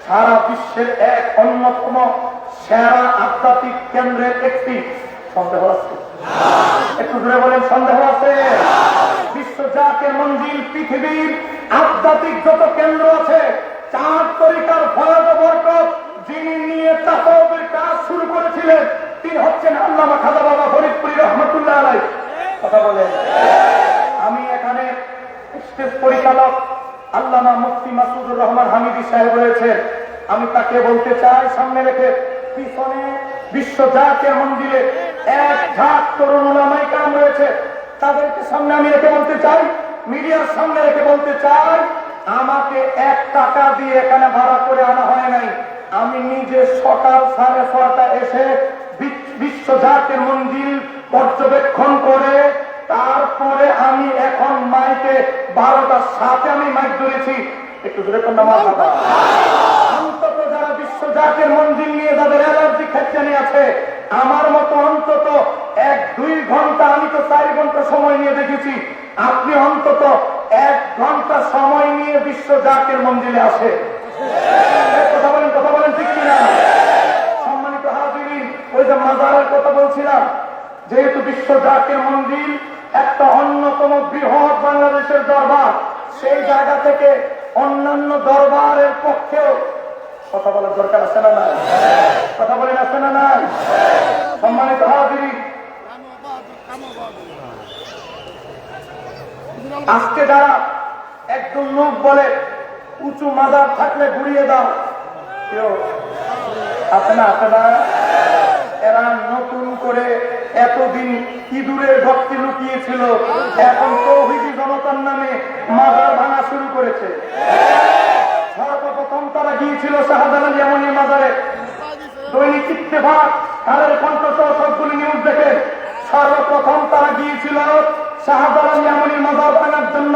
সারা বিশ্বের এক অন্যতম সেরা আধ্যাত্মিক কেন্দ্রের একটি। সন্দেহ আছে? একটু জোরে বলেন, সন্দেহ আছে? বিশ্ব জাকের মন্দির পৃথিবীর আধ্যাত্মিক যত কেন্দ্র আছে, 4 তরিকার ফয়জ বরকত যিনি নিয়ে তাসাউফের কাজ শুরু করেছিলেন, তিনি হচ্ছেন আল্লামা খাজা বাবা ফরিদপুরি রহমতুল্লাহ আলাইহি। কথা বলেন। আমি এখানে স্টেজ পরিচালক আল্লামা মুফতি মাসুদুর রহমান হামিদি সাহেব রয়েছে, আমি তাকে বলতে চাই, সামনে রেখে পিছনে বিশ্ব জাকের মন্দিরে এক ঝাঁক তরুণ উলামায়ে কেরাম রয়েছে, তাদেরকে সামনে আমি রেখে বলতে চাই, মিডিয়ার সামনে রেখে বলতে চাই, আমাকে 1 টাকা দিয়ে এখানে ভাড়া করে আনা হয় নাই। আমি নিজে সকাল 6:30 এসে বিশ্ব জাকের মন্দির পর্যবেক্ষণ করে তারপরে আমি এখন মাইকে 12টার সাথে আমি মাইক ধরেছি। একটু ধরে অন্তত যারা বিশ্ব জাকের মন্দির নিয়ে যাদের অ্যালার্জি খেচ্ছানি আছে, আমার মতো অন্তত 1-2 ঘন্টা, আমি তো 4 ঘন্টা সময় নিয়ে দেখেছি, আপনি অন্তত 1 ঘন্টা সময় নিয়ে বিশ্ব জাকের মন্দিরে আসে। কথা বলেন ঠিক কিনা? সম্মানিত হাজিরিন, ওই যে মাজারের কথা বলছিলাম, যেহেতু বিশ্ব জাকের মন্দির একটা অন্যতম বৃহৎ বাংলাদেশের দরবার, সেই জায়গা থেকে অন্যান্য দরবারের পক্ষেও কথা বলার দরকার আছে না নাই? কথা বলেন, আছে না নাই? সম্মানিত হাজিরিন, আজকে যারা একজন লোক বলে উঁচু মাজার থাকলে ঘুরিয়ে দাও, কেউ আছে না? আছে না? এরা নতুন করে এতদিন ইঁদুরের ভক্তি লুকিয়েছিল, এখন তৌহিদি জনতার নামে মাজার ভাঙা শুরু করেছে। সর্বপ্রথম তারা গিয়েছিল শাহজালাল ইয়ামানী মাজারে। দৈনিক ইত্তেফাক, কালের কণ্ঠসহ সবগুলি নিউজ দেখে সর্বপ্রথম তারা গিয়েছিল শাহজালাল ইয়ামানী মাজার ভাঙার জন্য।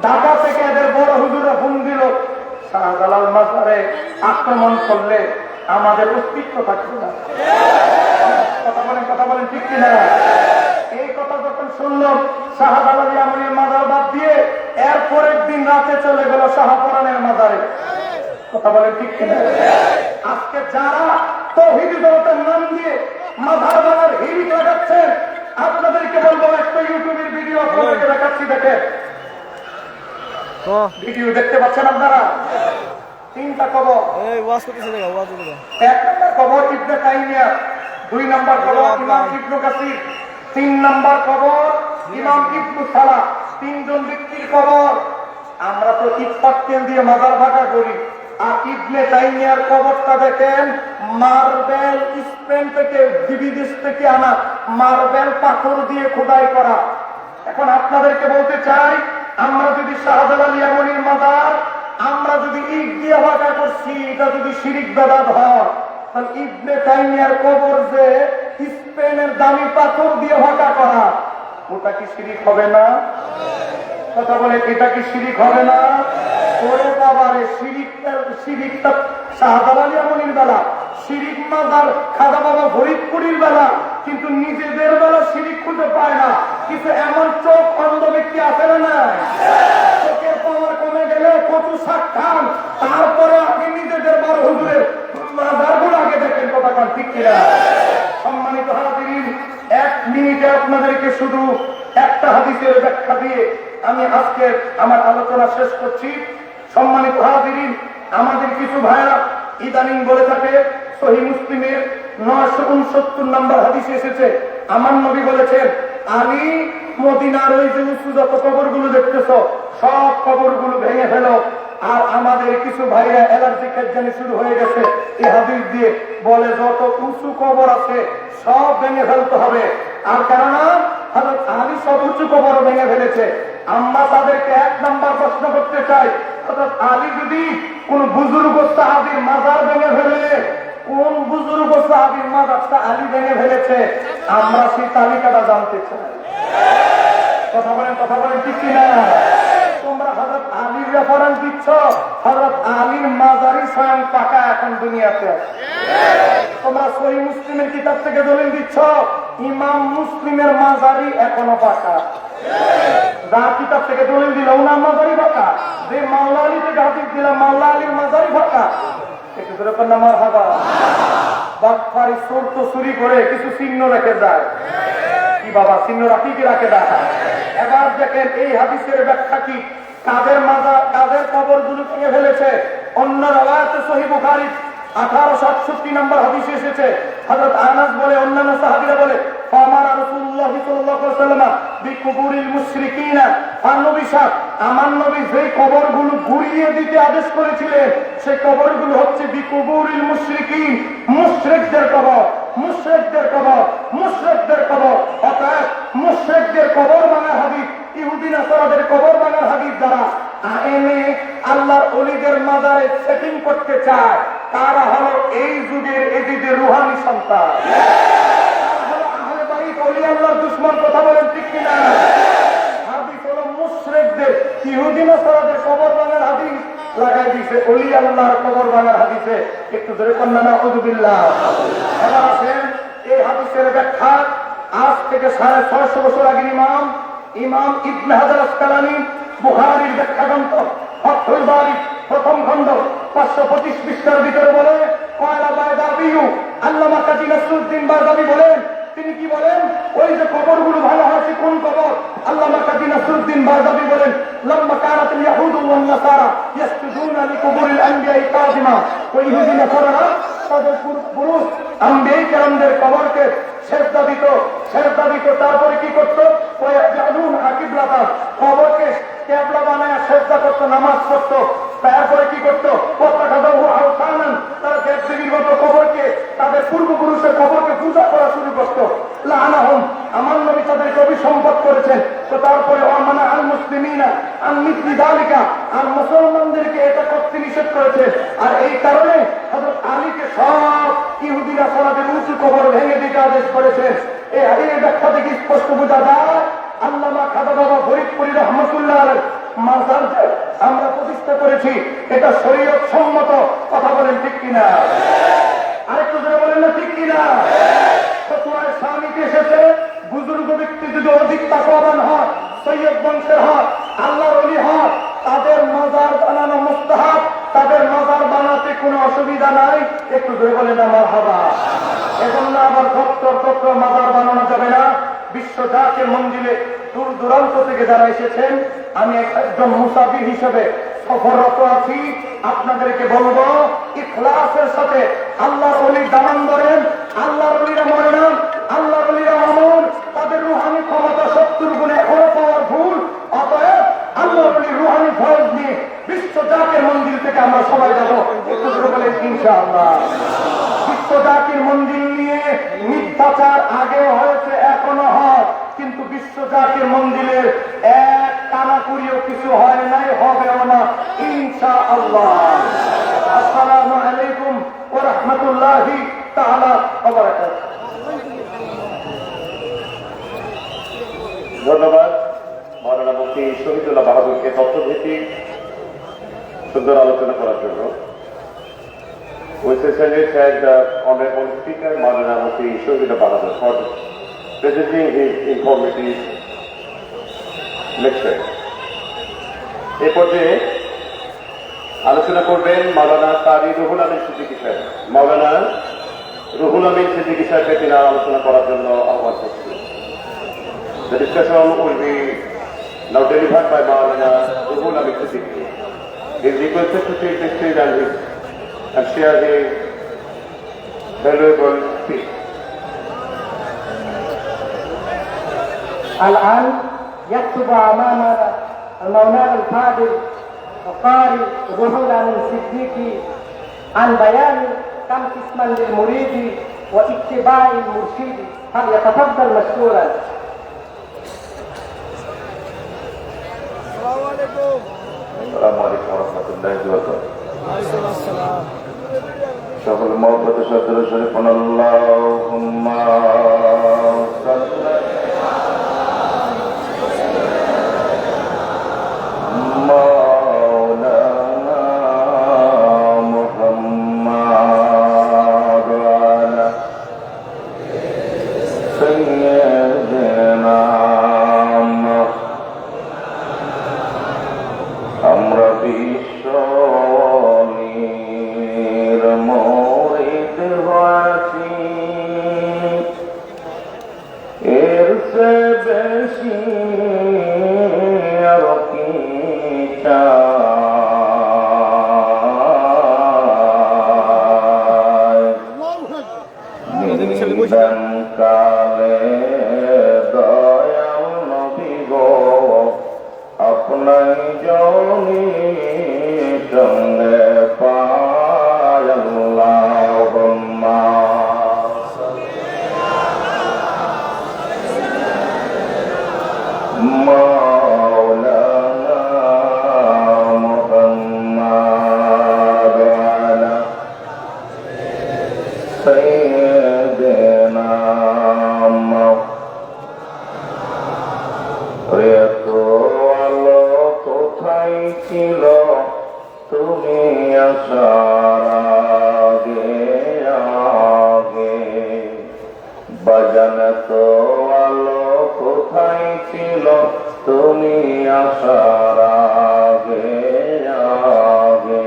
ঢাকা থেকে এদের বড় হুজুররা ফোন দিল, শাহজালাল মাজারে আক্রমণ করলে আমাদের অস্তিত্ব থাকবে না। কথা বলেন ঠিক কিনা? এই কথা যখন শুনল, শাহজালাল ইয়ামানীর মাজার বাদ দিয়ে এরপরের দিন রাতে চলে গেল শাহপরানের মাজারে। কথা বলেন ঠিক কিনা? আজকে যারা তৌহিদি জনতার নাম দিয়ে মাজার ভাঙার হিড়িক লাগাচ্ছেন, আপনাদেরকে বলবো, একটা ইউটিউবের ভিডিও আপনাদেরকে দেখাচ্ছি, দেখেন। ভিডিও দেখতে পাচ্ছেন আপনারা? 3টা কবর। 1 নম্বর কবর ইবনে তাইমিয়া, 2 নম্বর কবর ইমাম ইবনে কাসির, 3 নম্বর কবর ইমাম ইবনে সালাহ। 3 জন ব্যক্তির কবর। আমরা তো ইটপাটকেল দিয়ে মাজার ভাঙা করি, আর ইবনে তাইমিয়ার কবরটা দেখেন মার্বেল স্পেন থেকে, বিদেশ থেকে আনা মার্বেল পাথর দিয়ে খোদাই করা। এখন আপনাদেরকে বলতে চাই, আমরা যদি শাহজালাল ইয়ামানীর মাজার আমরা যদি ইট দিয়ে ভাঙা করছি, এটা যদি শিরিক বেদাত হয়, তাহলে ইবনে তাইমিয়ার কবর যে স্পেনের দামি পাথর দিয়ে ভাঙা করা, ওটা কি শিরিক হবে না? কথা বলে, এটা কি শিরিক হবে না? ওরে বাবারে, শিরিকটা শাহজালাল ইয়ামানীর বেলা, শিরিক মাজার খাজা বাবা ফরিদপুরির বেলা, কিন্তু নিজেদের বেলা শিরিক খুঁজে পায় না। কিছু এমন চোখ অন্ধ ব্যক্তি আছে না? চোখের পাওয়ার কমে গেলে কচু শাক খান, তারপরে আগে নিজেদের বড় হুজুরের মাজারগুলো আগে দেখেন। কথা কান ঠিক কিনা? সম্মানিত হাজিরিন, 1 মিনিটে আপনাদেরকে শুধু একটা হাদিসের ব্যাখ্যা দিয়ে আমি আজকে আমার আলোচনা শেষ করছি। সম্মানিত হাজিরিন, আমাদের কিছু ভাইরা ইদানিং বলে থাকে, সহিহ মুসলিমের 969 নম্বর হাদিসে এসেছে, আমার নবী বলেছেন, আলী মদিনার ওই যে উঁচু যত কবরগুলো দেখতেছ, সব কবরগুলো ভেঙে ফেলো। আর আমাদের কিছু ভাইরা অ্যালার্জি খেজানি শুরু হয়ে গেছে এই হাদিস দিয়ে, বলে যত উঁচু কবর আছে সব ভেঙে ফেলতে হবে। আর কেননা হযরত আলী সব উঁচু কবর ভেঙে ফেলেছে। আমরা তাদেরকে 1 নাম্বার প্রশ্ন করতে চাই, হযরত আলী যদি কোন বুজুর্গ সাহাবীর মাজার ভেঙে ফেলে, কোন বুজুর্গ সাহাবীর মাজারটা আলী ভেঙে ফেলেছে, আমরা সেই তালিকাটা জানতে চাই। কথা বলেন ঠিক কিনা? তোমরা হযরত আলীর হাদিরা ফরান দিচ্ছ, হযরত আলীর মাজারি স্বয়ং পাকা এখন দুনিয়াতে। তোমরা সহিহ মুসলিমের কিতাব থেকে দলিল দিচ্ছ, ইমাম মুসলিমের মাজারি এখনো পাকা। যার কিতাব থেকে দলিল দিল ওনার মাজারি পাকা, যে মাওলা আলী থেকে হাদিস দিলাম মাওলা আলীর মাজারি পাকা। একটু ধরে কন্যা মারহাবা। বাটপারি চোর তো চুরি করে কিছু চিহ্ন রেখে যায়, কি বাবা চিহ্ন রাখি কি রাখে দেখা। এবার দেখেন এই হাদিসের ব্যাখ্যা কি, কাদের মাজার কাদের কবরগুলো ভেঙে ফেলেছে। অন্য রাওয়ায়াতে সহিহ বুখারী 1868 নম্বর হাদিসে এসেছে, হযরত আনাস বলে, অন্যান্য সাহাবীরা বলে, ফামারা রাসূলুল্লাহ সাল্লাল্লাহু আলাইহি ওয়াসাল্লাম বিকুবুরিল মুশরিকিনা, নবী সাহেব আমার নবী যেই কবরগুলো ঘুরিয়ে দিতে আদেশ করেছিলেন সেই কবরগুলো হচ্ছে বিকুবুরিল মুশরিকিন, মুশরিকদের কবর, মুশরিকদের কবর, মুশরিকদের কবর। অর্থাৎ মুশরিকদের কবর বানার হাদিস, ইহুদি নাসারাদের কবর বানার হাদিস দ্বারা এনে আল্লাহর ওলিদের মাজারে সেটিং করতে চায়, তারা হলো এই যুগের এজিদের রুহানি সন্তান। আহলে বাইত ওলি আল্লাহর দুশমন, কথা বলেন ঠিক কিনা? হাদিস হলো মুশরিকদের, ইহুদি নাসারাদের কবর বানার হাদিস লাগাই দিয়েছে ওলি আল্লাহর কবর বানার হাদিসে। একটু ধরে কন্যা নাউযুবিল্লাহ। এবার আসেন এই হাদিসের ব্যাখ্যা। আজ থেকে 650 বছর আগের ইমাম ইবনে হাজার আসকালানী বুখারীর ব্যাখ্যা গ্রন্থ ফাথুল বারী প্রথম খণ্ড 525 পৃষ্ঠার ভিতরে বলে, কয়লা বায়দাবিউ, আল্লামা কাজী নসরুদ্দিন বায়দাবী বলেন, তিনি কি বলেন, ওই যে কবরগুলো ভালো হয়েছে কোন কবর? আল্লামা কাজী নসরুদ্দিন বায়দাবী বলেন, লাম্মা কানাতুল ইয়াহুদু ওয়ান নাসারা ইয়াসজুদুনা লিকুবুরিল আনবিয়া'i কাযিমা, ওই ইহুদি নাসারারা তাদের পুরুষ আম্বিয়া'i কেরামদের কবরকে সেজদা দিত। তারপরে কি করতো? ওয়ায়াজআলুন আকিবলাতা, কবরকে কিবলা বানায় সেজদা করতো, নামাজ পড়তো। তারপরে কি করতো? ওয়াতাখাযাহু আওসানান, তারা দেবদেবীর মতো কবরকে, তাদের পূর্বপুরুষের কবরকে পূজা করা শুরু করতো। লাআনাহুম, আমার নবী তাদেরকে অভিসম্বোধন করেছেন। তো তারপরে ওয়ামানা আল মুসলিমিনা আন মিসলি যালিকা, আর মুসলমানদেরকে এটা করতে নিষেধ করেছে। আর এই কারণে হযরত আলীকে সব ইহুদিরা সালাতের উঁচু কবর ভেঙে দিতে আদেশ করেছে। এই হাদিসের ব্যাখ্যা থেকে স্পষ্ট বোঝা যায়, আল্লামা খাজা বাবা ফরিদপুরি রাহমাতুল্লাহ আলাইহি মাজার যে আমরা প্রতিষ্ঠা করেছি এটা শরীয়ত সম্মত, কথা বলেন ঠিক কিনা? আরেকটু জোরে বলেন না ঠিক কিনা? ফতোয়ায় স্বামীকে এসেছে, বুজুর্গ ব্যক্তি যদি অধিক তাকওয়াবান হয়, সৈয়দ বংশের হয়, আল্লাহর ওলি হয়, তাদের মাজার বানানো মুস্তাহাব, তাদের মাজার বানাতে কোনো অসুবিধা নাই। একটু জোরে বলেন না মারহাবা। এজন্য আবার ভক্ত মাজার বানানো যাবে না। বিশ্ব জাকের মন্দিরে দূর দূরান্ত থেকে যারা এসেছেন, আমি একজন মুসাফির হিসেবে সফররত আছি, আপনাদেরকে বলবো ইখলাসের সাথে আল্লাহর ওলির দামান ধরেন। আল্লাহর ওলিরা মরে না, আল্লাহর ওলিরা অমর, তাদের রুহানি ক্ষমতা 70 গুণে এখনো পাওয়ার ভুল। অতএব আল্লাহর ওলির রুহানি ফরজ নিয়ে বিশ্ব জাকের মন্দির থেকে আমরা সবাই যাবো, একটু বলে ইনশাআল্লাহ। বিশ্ব জাকির মন্দির নিয়ে মিথ্যাচার আগেও হয়েছে, এখনো হয়, কিন্তু বিশ্ব জাকির মন্দিরের এক কানাকুড়িও কিছু হয় নাই, হবেও না ইনশাআল্লাহ। আসসালামু আলাইকুম ওয়া রাহমাতুল্লাহি তাআলা ওয়া বারাকাতুহু। ধন্যবাদ মাওলানা মুফতি শহীদুল্লাহ বাহাদুরকে তথ্যভিত্তিক সুন্দর আলোচনা করার জন্য। We sincerely thank the Honorable Speaker, Maulana Mufti Shahidullah Bahadur, for presenting his informative lecture. এই পর্যায়ে আলোচনা করবেন মাওলানা কারি রুহুল আমিন সিদ্দিকী সাহেব। মাওলানা রুহুল আমিন সিদ্দিকী সাহেবকে তিনি আলোচনা করার জন্য আহ্বান করছি। The discussion will be now delivered by Maulana Ruhul Amin Siddiqui. He is requested to take the stage and share his valuable speech. الآن يكتب أمامنا المولانا الفاضل القارئ روح الأمين الصديقي عن بيان كم قسما للمريد واتباع المرشد، فليتفضل مشكورا. السلام عليكم ورحمة الله وبركاته. সকল মহব্বত সদর শরীফ আল্লাহুম্মা সাল্লি ছিলেন কালে দয়াল নবী গো, আপনাই জনি সঙ্গে পায় আল্লাহুম্মা মাওলানা মুহাম্মাদ আলা সাইয়্যিদিনা এত আলো কোথায় ছিল তুমি আসার আগে আগে, বাজান তো আলো কোথায় ছিল তুমি আসার আগে আগে।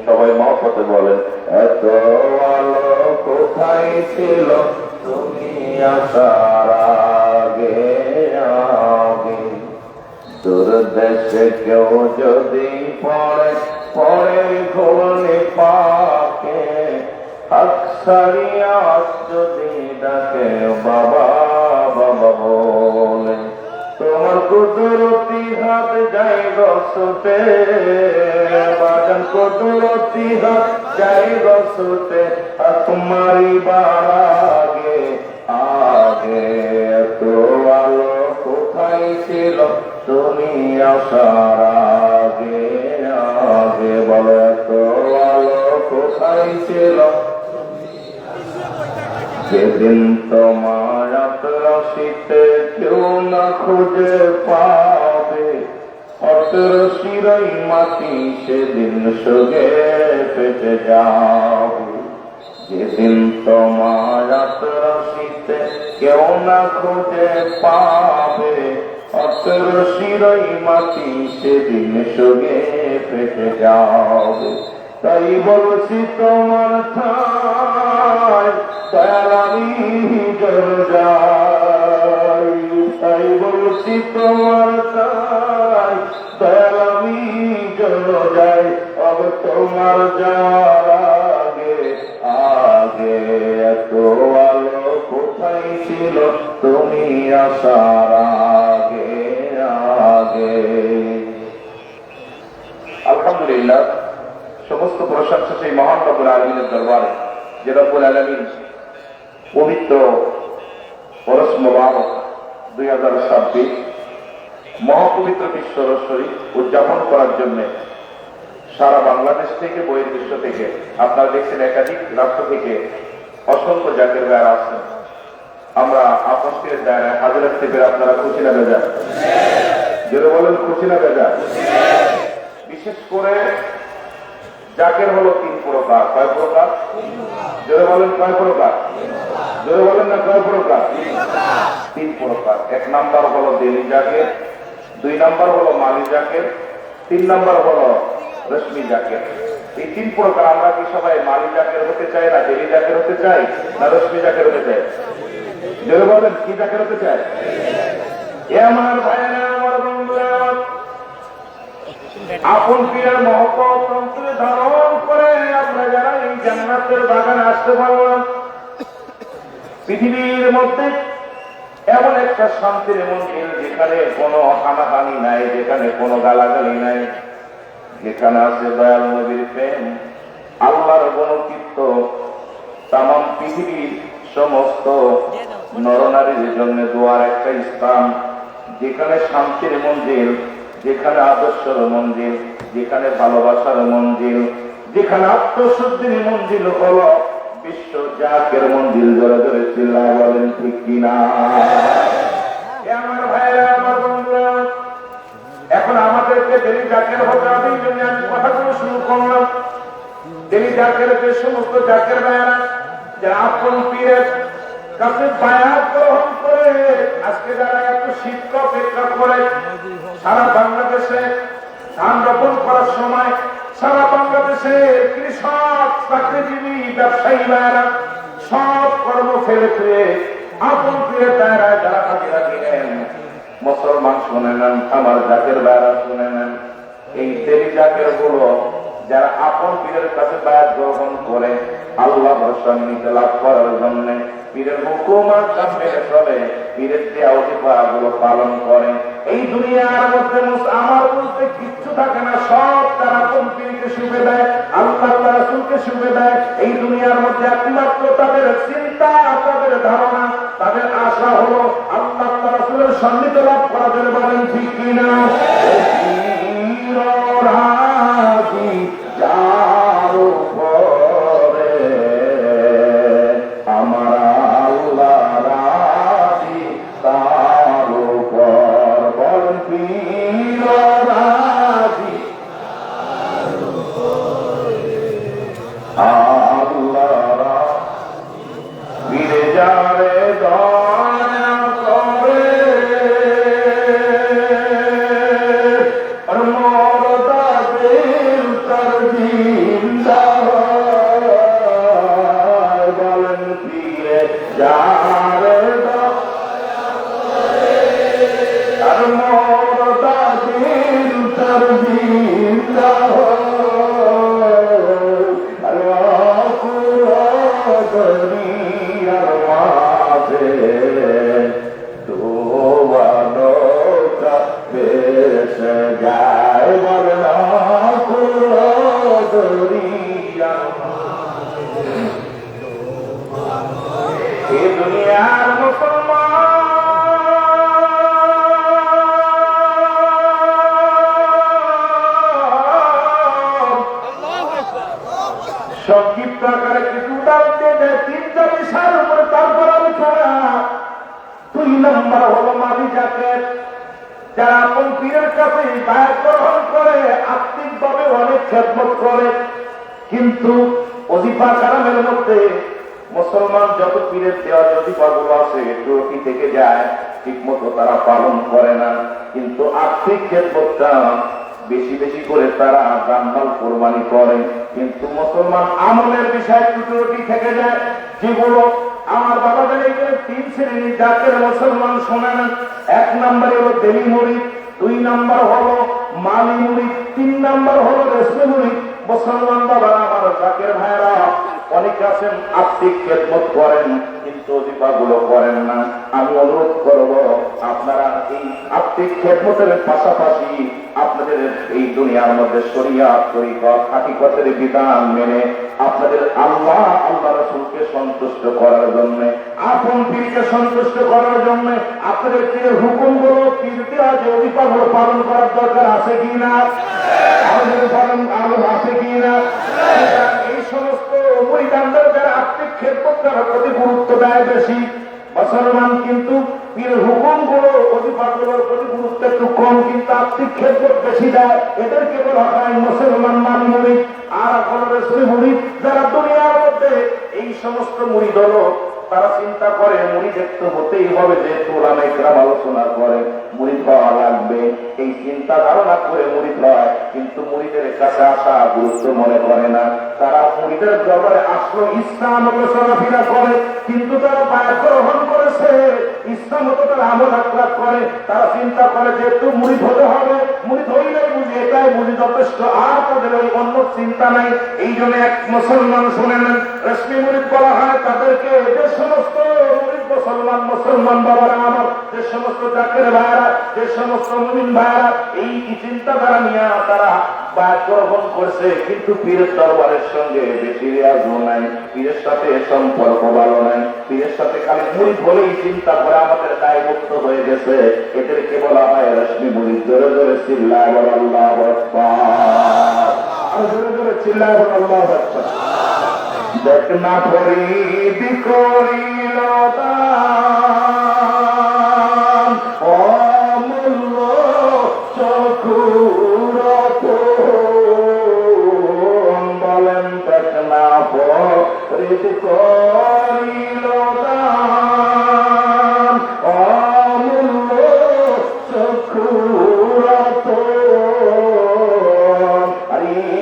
সবাই মহব্বতে বলেন, এত আলো কোথায় ছিল তুমি আসার আগে আগে। দূর দেশে কেউ যদি পড়ে পড়ে ঘূর্ণি পাকে, হাত ছাড়িয়া যদি ডাকে বাবা বাবা বলে, তোমার কুদরতি হাত যাই গছুটে, বাগান কুদরতি হাত যাই গছুটে, তোমারি বাগে আগে। তো আলো কোথায় ছিল তুমি আসার আগে আগে, বলে তো আলো কোথায় ছিল যেদিন তোমার আতরাশিতে কেউ না খুঁজে পাবে, অতরশিরাই মাটি সেদিন সঙ্গে পেটে যাবে। যেদিন তোমার আতরাশিতে কেউ না খুঁজে পাবে, অতরশিরাই মাটি সেদিন সঙ্গে পেটে যাবে। তাই বলছি তোমার ঠাই দয়াল আমি জন যাই, তাই বলছি তোমার ঠাই দয়াল আমি জন যাই। अब তোমার যাওয়ার আগে আগে, এত আলো কোথায় ছিল তুমি আসার আগে আগে। আলহামদুলিল্লাহ, সমস্ত প্রশংসা সেই মহান রব্বুল আলামিনের দরবারে, যে রব্বুল আলামিন পবিত্র বরস মুবারক 2026 মহাপবিত্র বিশ্ব শরীফ উদযাপন করার জন্য সারা বাংলাদেশ থেকে, বহির্বিশ্ব থেকে, আপনারা দেখছেন একাধিক রাষ্ট্র থেকে অসংখ্য জাতির ভাইরা আছেন। আমরা আপনাদের দায়রায় হাজির রাখতে পেরে আপনারা খুশি না বেজার? যেটা বলেন খুশি না বেজার? বিশেষ করে জাকের হলো 3 প্রকার। কয় প্রকার? জোরে বলেন কয় প্রকার? জোরে বলেন না কয় প্রকার? 3 প্রকার। 1 নাম্বার হলো দেলি জাকের, 2 নাম্বার হলো মালি জাকের, 3 নাম্বার হলো রশ্মি জাকের। এই 3 প্রকার। আমরা কি সবাই মালি জাকের হতে চাই, না দেলি জাকের হতে চাই, না রশ্মি জাকের হতে চাই? জোরে বলেন কি জাকের হতে চাই? এ আমার ভাইয়েরা, আমার বন্ধুরা, আপন প্রিয়ার মহব্বত অন্তরে ধারণ করে আমরা যারা এই জান্নাতের বাগানে আসতে পারলাম, পৃথিবীর মধ্যে এমন একটা শান্তির মন্দির যেখানে কোনো হানাহানি নাই, যেখানে কোনো গালাগালি নাই, যেখানে আছে দয়াল নবীর প্রেম, আল্লাহর গণকীর্ত, তাম পৃথিবীর সমস্ত নরনারীর জন্য দোয়ার একটা স্থান, যেখানে শান্তির মন্দির, যেখানে আদর্শের মন্দির, যেখানে ভালোবাসার মন্দির, যেখানে আত্মশুদ্ধির মন্দির হলো বিশ্ব জাকের মন্দির। জোরে জোরে চিল্লায় বলেন ঠিক কিনা? আমার ভাইরা, আমার বন্ধুরা, এখন আমাদেরকে দেলি জাকের হতে হবে, এই জন্য আমি কথাগুলো শুরু করলাম। দেলি জাকের যে সমস্ত জাকের ভাইরা যারা আপন পীরের কাছে বায়াত গ্রহণ করে আজকে যারা এত শীত অপেক্ষা করে, সারা বাংলাদেশে ধান রোপণ করার সময় সারা বাংলাদেশে কৃষক, চাকরিজীবী, ব্যবসায়ী ভাইরা সব কর্ম ফেলে ফেলে আপন পীরের দায়রায় যারা হাজিরা দিলেন, মুসলমান শুনে নেন, আমার জাকের ভাইরা শুনে নেন। এই দেলি জাকের গুলো যারা আপন পীরের কাছে বায়াত গ্রহণ করে আল্লাহর সান্নিধ্য লাভ করার জন্য পীরের হুকুম আর মেনে চলে, পীরের দেয়া অধিকারগুলো পালন করে, এই দুনিয়ার মধ্যে আমার বলতে কিচ্ছু থাকে না, সব তারা কোন পীরকে শুভে দেয়, আল্লাহ রাসূলকে শুভে দেয়। এই দুনিয়ার মধ্যে একমাত্র তাদের চিন্তা, তাদের ধারণা, তাদের আশা হলো আল্লাহ রাসূলের সান্নিধ্য লাভ করা যাবে। বলেন ঠিক কিনা? যার উপরে আমার আল্লাহ রাজি তার উপর, বলেন পীর রাজি আল্লাহ ফিরে যাবে দয়া করে আর মরদাদের তার জিন্দা হয়, বলেন ফিরে যাবে আর মরদাদের তার জিন্দা হয় দুনিয়ার মাঝে তোমার বেসে যায়, বলে না দুনিয়ার এ দুনিয়ার মুসলমান সংক্ষিপ্ত আকারে কিছু উদাহরণ দিয়ে দেয়। তিনটা বিষয়ের উপরে তারপর আলোচনা। 2 নম্বর হলো মাদি জাকের, যারা আপন পীরের কাছে বায়াত গ্রহণ করে, আত্মিকভাবে অনেক খেদমত করে, কিন্তু ওজিফা কারামের মধ্যে মুসলমান যত পীরের দেওয়া ওজিফাগুলো আছে ত্রুটি থেকে যায়, ঠিক মতো তারা পালন করে না। কিন্তু আর্থিক খেদমতটা বেশি বেশি করে তারা জানমাল কোরবানি করে, কিন্তু মুসলমান আমলের বিষয়ে ত্রুটি থেকে যায়। যেগুলো আমার বাবাদের এখানে 3 শ্রেণীর জাতের মুসলমান শোনেন। 1 নম্বরে হলো দেলি মুরিদ, 2 নম্বর হলো মালি মুরিদ, 3 নম্বর হলো রেশমি মুরিদ। মুসলমান বাবারা, আমার জাকের ভাইরা, অনেক আছেন আর্থিক খেদমত করেন কিন্তু ওজিফাগুলো করেন না। আমি অনুরোধ করব আপনারা এই আর্থিক খেদমতের পাশাপাশি আপনাদের এই দুনিয়ার মধ্যে শরিয়াত তরিকত হাকিকতের বিধান মেনে আপনাদের আল্লাহ রাসূলকে সন্তুষ্ট করার জন্য, আপন পীরকে সন্তুষ্ট করার জন্য আপনাদের পীরের হুকুমগুলো, পীর দেওয়া যে ওজিফাগুলো পালন করার দরকার আছে কি না? আমাদের পালন আলো আছে কি না? এই সমস্ত মুরিদানদের যারা আর্থিক খেদমত করার প্রতি গুরুত্ব দেয় বেশি, মুসলমান কিন্তু পীরের হুকুমগুলো ওজিফাগুলোর প্রতি গুরুত্ব একটু কম, কিন্তু আর্থিক খেদমত বেশি দেয়। এদেরকে বলা হয় মুসলমান মানি মুরিদ। আর হলো রেশমি মুরিদ, যারা দুনিয়ার মধ্যে এই সমস্ত মুরিদ হলো তারা চিন্তা করে মুরিদ একটু হতেই হবে, যেহেতু ওলামা ইকরাম আলোচনা করে মুরিদ হওয়া লাগবে, এই চিন্তা ধারণা করে মুরিদ হয়, কিন্তু মুরিদের কাছে আসা গুরুত্ব মনে করে না। তারা মুরিদের দরবারে আসলো ইসলাম মতো চলাফেরা করে, কিন্তু তারা বায়াত গ্রহণ করেছে ইসলাম মতো তারা আমল আখলাক করে। তারা চিন্তা করে যেহেতু মুরিদ হতে হবে, মুরিদ হইলেই বুঝি এটাই বুঝি যথেষ্ট, আর তাদের ওই অন্য চিন্তা নাই। এই জন্য এক মুসলমান শুনেন, রেশমি মুরিদ বলা হয় তাদেরকে। যে সমস্ত মুরিদ মুসলমান বাবারা আমার, যে সমস্ত জাকের ভাইরা, যে সমস্ত মুমিন ভাইরা এই চিন্তাধারা নিয়ে তারা বায়াত গ্রহণ করছে, কিন্তু পীরের দরবারের সঙ্গে বেশি রেয়াজও নাই, পীরের সাথে সম্পর্ক ভালো নাই, পীরের সাথে খালি মুরিদ হলেই চিন্তা করে আমাদের দায়মুক্ত হয়ে গেছে, এদেরকে বলা হয় রেশমি মুরিদ। জোরে জোরে চিল্লায় বল আল্লাহু আকবার, জোরে জোরে চিল্লায় বল আল্লাহু আকবার। দেখ না ফরিদ করিল দান অমূল্য চক্ষুর বলেন, দেখ না ফরিদ করিল দান অমূল্য চক্ষুর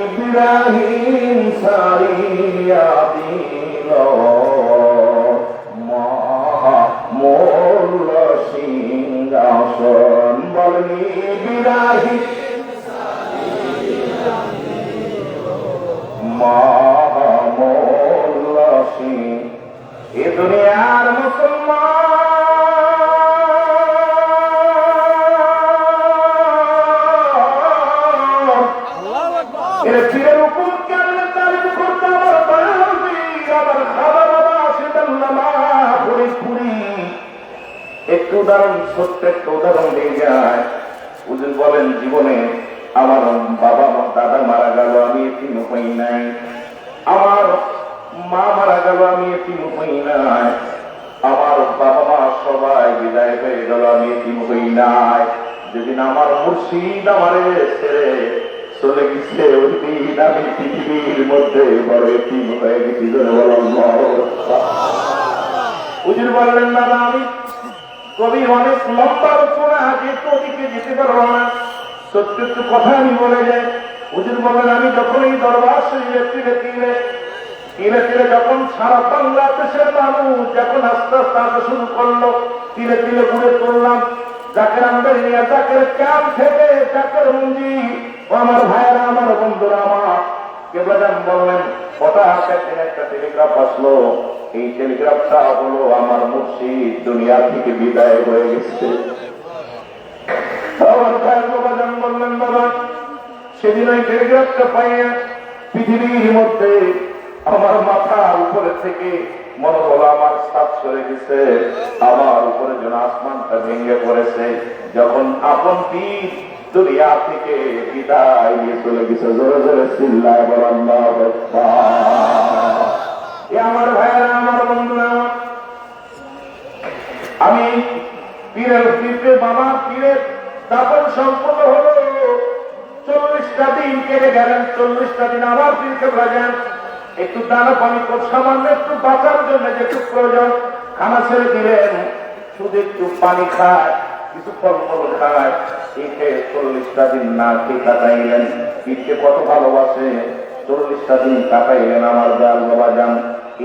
ইব্রাহিম সারিয়া দিল মূল্য সিংহাসন, বলেন ইব্রাহিম মহামোল্লাসী এ দুনিয়ার মুসলমান এর পীরের উপর কেমনে তারিফ করতে আমার দয়াল পীর আমার খাবার বাবা সেদাল্লামা পুরি পুরি একটু উদাহরণ ছোট্ট একটা উদাহরণ দিয়ে যায়। হুজুর বলেন জীবনে আমার বাবা আমার দাদা মারা গেল আমি এতিম হই নাই, আমার মা মারা গেল আমি এতিম হই নাই, আমার বাবা মা সবাই বিদায় হয়ে গেল আমি এতিম হই নাই। যেদিন আমার মুর্শিদ আমারে ছেড়ে চলে গেছে ওই দিন আমি পৃথিবীর মধ্যে বড় এতিম হয়ে গেছি। হুজুর বললেন দাদা আমি কবি অনেক লম্বা রচনা যেহেতু ওদিকে যেতে পারবো না, সত্য একটু কথা আমি বলে যাই। হুজুর বলেন আমি যখন এই দরবার শরীরে তীরে তীরে তীরে তীরে যখন সারা বাংলাদেশের মানুষ যখন আস্তে আস্তে আসা শুরু করলো, তীরে তীরে ঘুরে তুললাম জাকের আমাদের নিয়ে জাকের ক্যাম্প থেকে জাকের মঞ্জি ও আমার ভাইয়েরা আমার বন্ধুরা আমার কেবলাম বললেন হঠাৎ একদিন একটা টেলিগ্রাফ আসলো। এই টেলিগ্রাফটা হলো আমার মুর্শিদ দুনিয়া থেকে বিদায় হয়ে গেছে। আমার ভাইয়ের বাবাজান বললেন বাবা সেদিন ওই টেলিগ্রাফটা পাইয়া পৃথিবীর মধ্যে আমার মাথার উপরে থেকে মনে হলো আমার সাপ সরে গেছে, আমার উপরে যেন আসমানটা ভেঙে পড়েছে। যখন আপন পীর দুনিয়া থেকে বিদায় নিয়ে চলে গেছে, জোরে জোরে চিল্লায় বলেন আল্লাহু আকবার। আমার ভাইয়েরা আমার বন্ধুরা আমি পীরের পীরে বাবা পীরের দাপন সম্পূর্ণ হলো 40টা দিন কেটে গেলেন। 40টা দিন আমার পীরকে বাজান একটু দানা পানি সামান্য একটু বাঁচার জন্য যেটু প্রয়োজন খানা ছেড়ে দিলেন, শুধু একটু পানি খায় কিছু ফলমূল খায়। একে 40টা দিন না খেয়ে কাটাইলেন। পীরকে কত ভালোবাসে, 40টা দিন কাটাইলেন আমার দয়াল বাবা যান।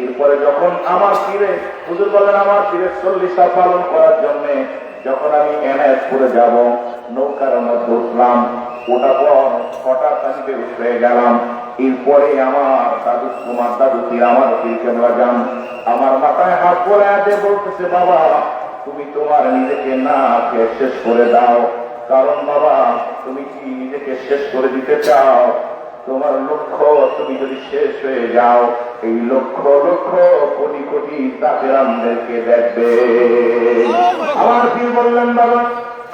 এরপরে যখন আমার পীরে হুজুর বলেন আমার পীরের 40টা পালন করার জন্য যখন আমি এনায়েতপুরে যাব নৌকার মধ্যে উঠলাম, ওটা পর হঠাৎ আমি বেহুশ হয়ে গেলাম। এরপরে আমার দাদু কুমার দাদু পীর আমার পীরকে যান আমার মাথায় হাত পড়ে বলতেছে বাবা তুমি তোমার নিজেকে না খেয়ে শেষ করে দাও, কারণ বাবা তুমি কি নিজেকে শেষ করে দিতে চাও? তোমার লক্ষ্য তুমি যদি শেষ হয়ে যাও এই লক্ষ লক্ষ কোটি কোটি তাকেরামদেরকে দেখবে। আমার পীর বললেন বাবা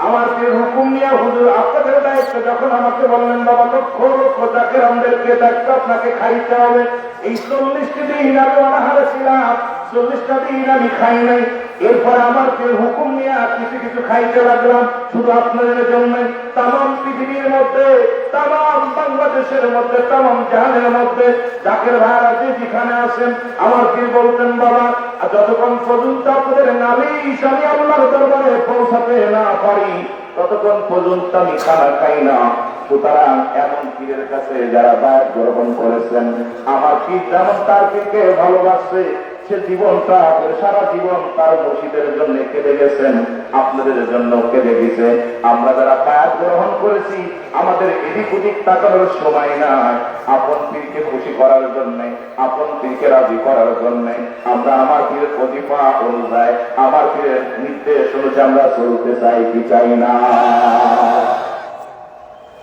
আমার পীর হুকুম নিয়ে হুজুর আপনাদের দায়িত্ব যখন আমাকে বললেন বাবা লক্ষ লক্ষ তাকেরামদেরকে দেখতে আপনাকে খাইতে হবে। এই 40টি দিন আমি অনাহারে ছিলাম, 40টা দিন আমি খাই নাই। এরপরে আমার পীর হুকুম নিয়ে কিছু কিছু খাইতে লাগলাম শুধু আপনাদের জন্য। তাম পৃথিবীর মধ্যে তাম বাংলাদেশের মধ্যে তাম জাহানের মধ্যে জাকের ভাইরা যে যেখানে আছেন আমার পীর বলতেন বাবা যতক্ষণ পর্যন্ত আপনাদের নালিশ আমি আল্লাহর দরবারে পৌঁছাতে না পারি ততক্ষণ পর্যন্ত আমি খানা খাই না। সুতরাং এমন পীরের কাছে যারা বায়াত গ্রহণ করেছেন আমার পীর যেমন তার পীরকে ভালোবাসছে সে জীবনটা সারা জীবন তার মুর্শিদের জন্য কেঁদে গেছেন, আপনাদের জন্য কেঁদে গেছে। আমরা যারা বায়াত গ্রহণ করেছি আমাদের এদিক ওদিক তাকানোর সময় নাই। আপন পীরকে খুশি করার জন্য আপন পীরকে রাজি করার জন্য আমরা আমার পীরের প্রতিভা অনুযায়ী আমার পীরের নির্দেশ অনুযায়ী আমরা চলতে চাই কি চাই না?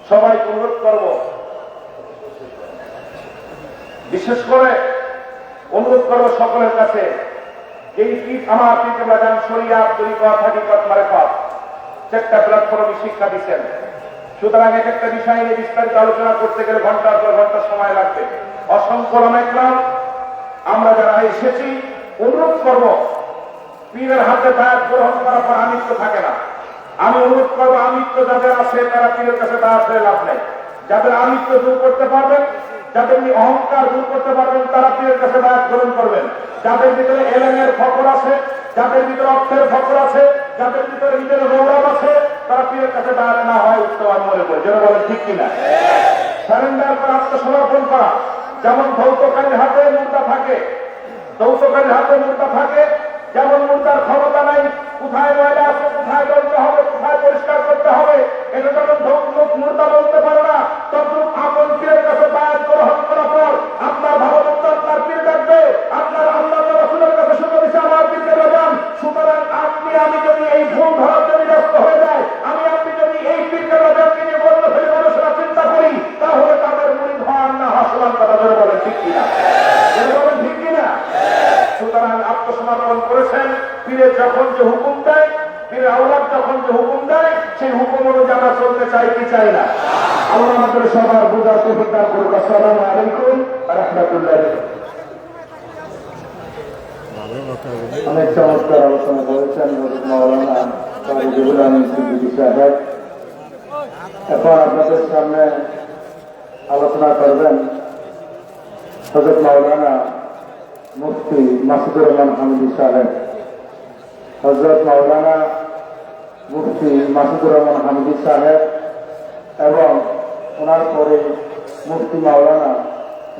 সবাই অনুরোধ করব, বিশেষ করে অনুরোধ করবো সকলের কাছে এই পীর আমার পীরকে বাজান শরিয়াত তরিকত হাকিকত মারিফত 4টা প্ল্যাটফর্মে শিক্ষা দিচ্ছেন। সুতরাং এক একটা বিষয় নিয়ে বিস্তারিত আলোচনা করতে গেলে ঘন্টার পর ঘন্টা সময় লাগবে। অসংখ্য রামেকরাম আমরা যারা এসেছি অনুরোধ করব পীরের হাতে বায়াত গ্রহণ করার পর আমিত্ব থাকে না। আমি অনুরোধ করবো আমিত্ব যাদের আছে তারা পীরের কাছে বায়াত হয়ে লাভ নেই। যাদের আমিত্ব দূর করতে পারবেন, যাদের অহংকার দূর করতে পারবেন তারা পীরের কাছে বায়াত গ্রহণ করবেন। যাদের ভিতরে এলেমের ফকর আছে, যাদের ভিতরে অর্থের ফকর আছে, যাদের ভিতরে নিজের গৌরব আছে তারা পীরের কাছে বায়াত না হয় উত্তম আমি মনে করি। যেন বলেন ঠিক কিনা? সারেন্ডার করা আত্মসমর্পণ করা। যেমন ধৌতকারীর হাতে মুদ্রা থাকে, ধৌতকারীর হাতে মুদ্রা থাকে, যেমন মুদ্রার ক্ষমতা নাই কোথায় ময়লা আছে কোথায় বলতে হবে কোথায় পরিষ্কার করতে হবে এটা যখন মুদ্রা বলতে পারে না তখন আপন পীরের কাছে বায়াত গ্রহণ করার পর পীরের যখন যে হুকুম দেয়, পীরের আওলাদ যখন যে হুকুম দেয়, সেই হুকুম অনুযায়ী আমরা চলতে চাই কি চাই না? আল্লাহ আমাদের সবার বোঝার তৌফিক দান করুন। আসসালামু আলাইকুম ওয়া রাহমাতুল্লাহি। অনেক চমৎকার আলোচনা করেছেন হযরত মাওলানা তারিকুল আমিন সিদ্দিকী সাহেব। এখন আপনাদের সামনে আলোচনা করবেন হযরত মাওলানা মুফতি মাসুদুর রহমান হামিদি সাহেব। হযরত মাওলানা মুফতি মাসুদুর রহমান হামিদি সাহেব এবং ওনার পরে মুফতি মাওলানা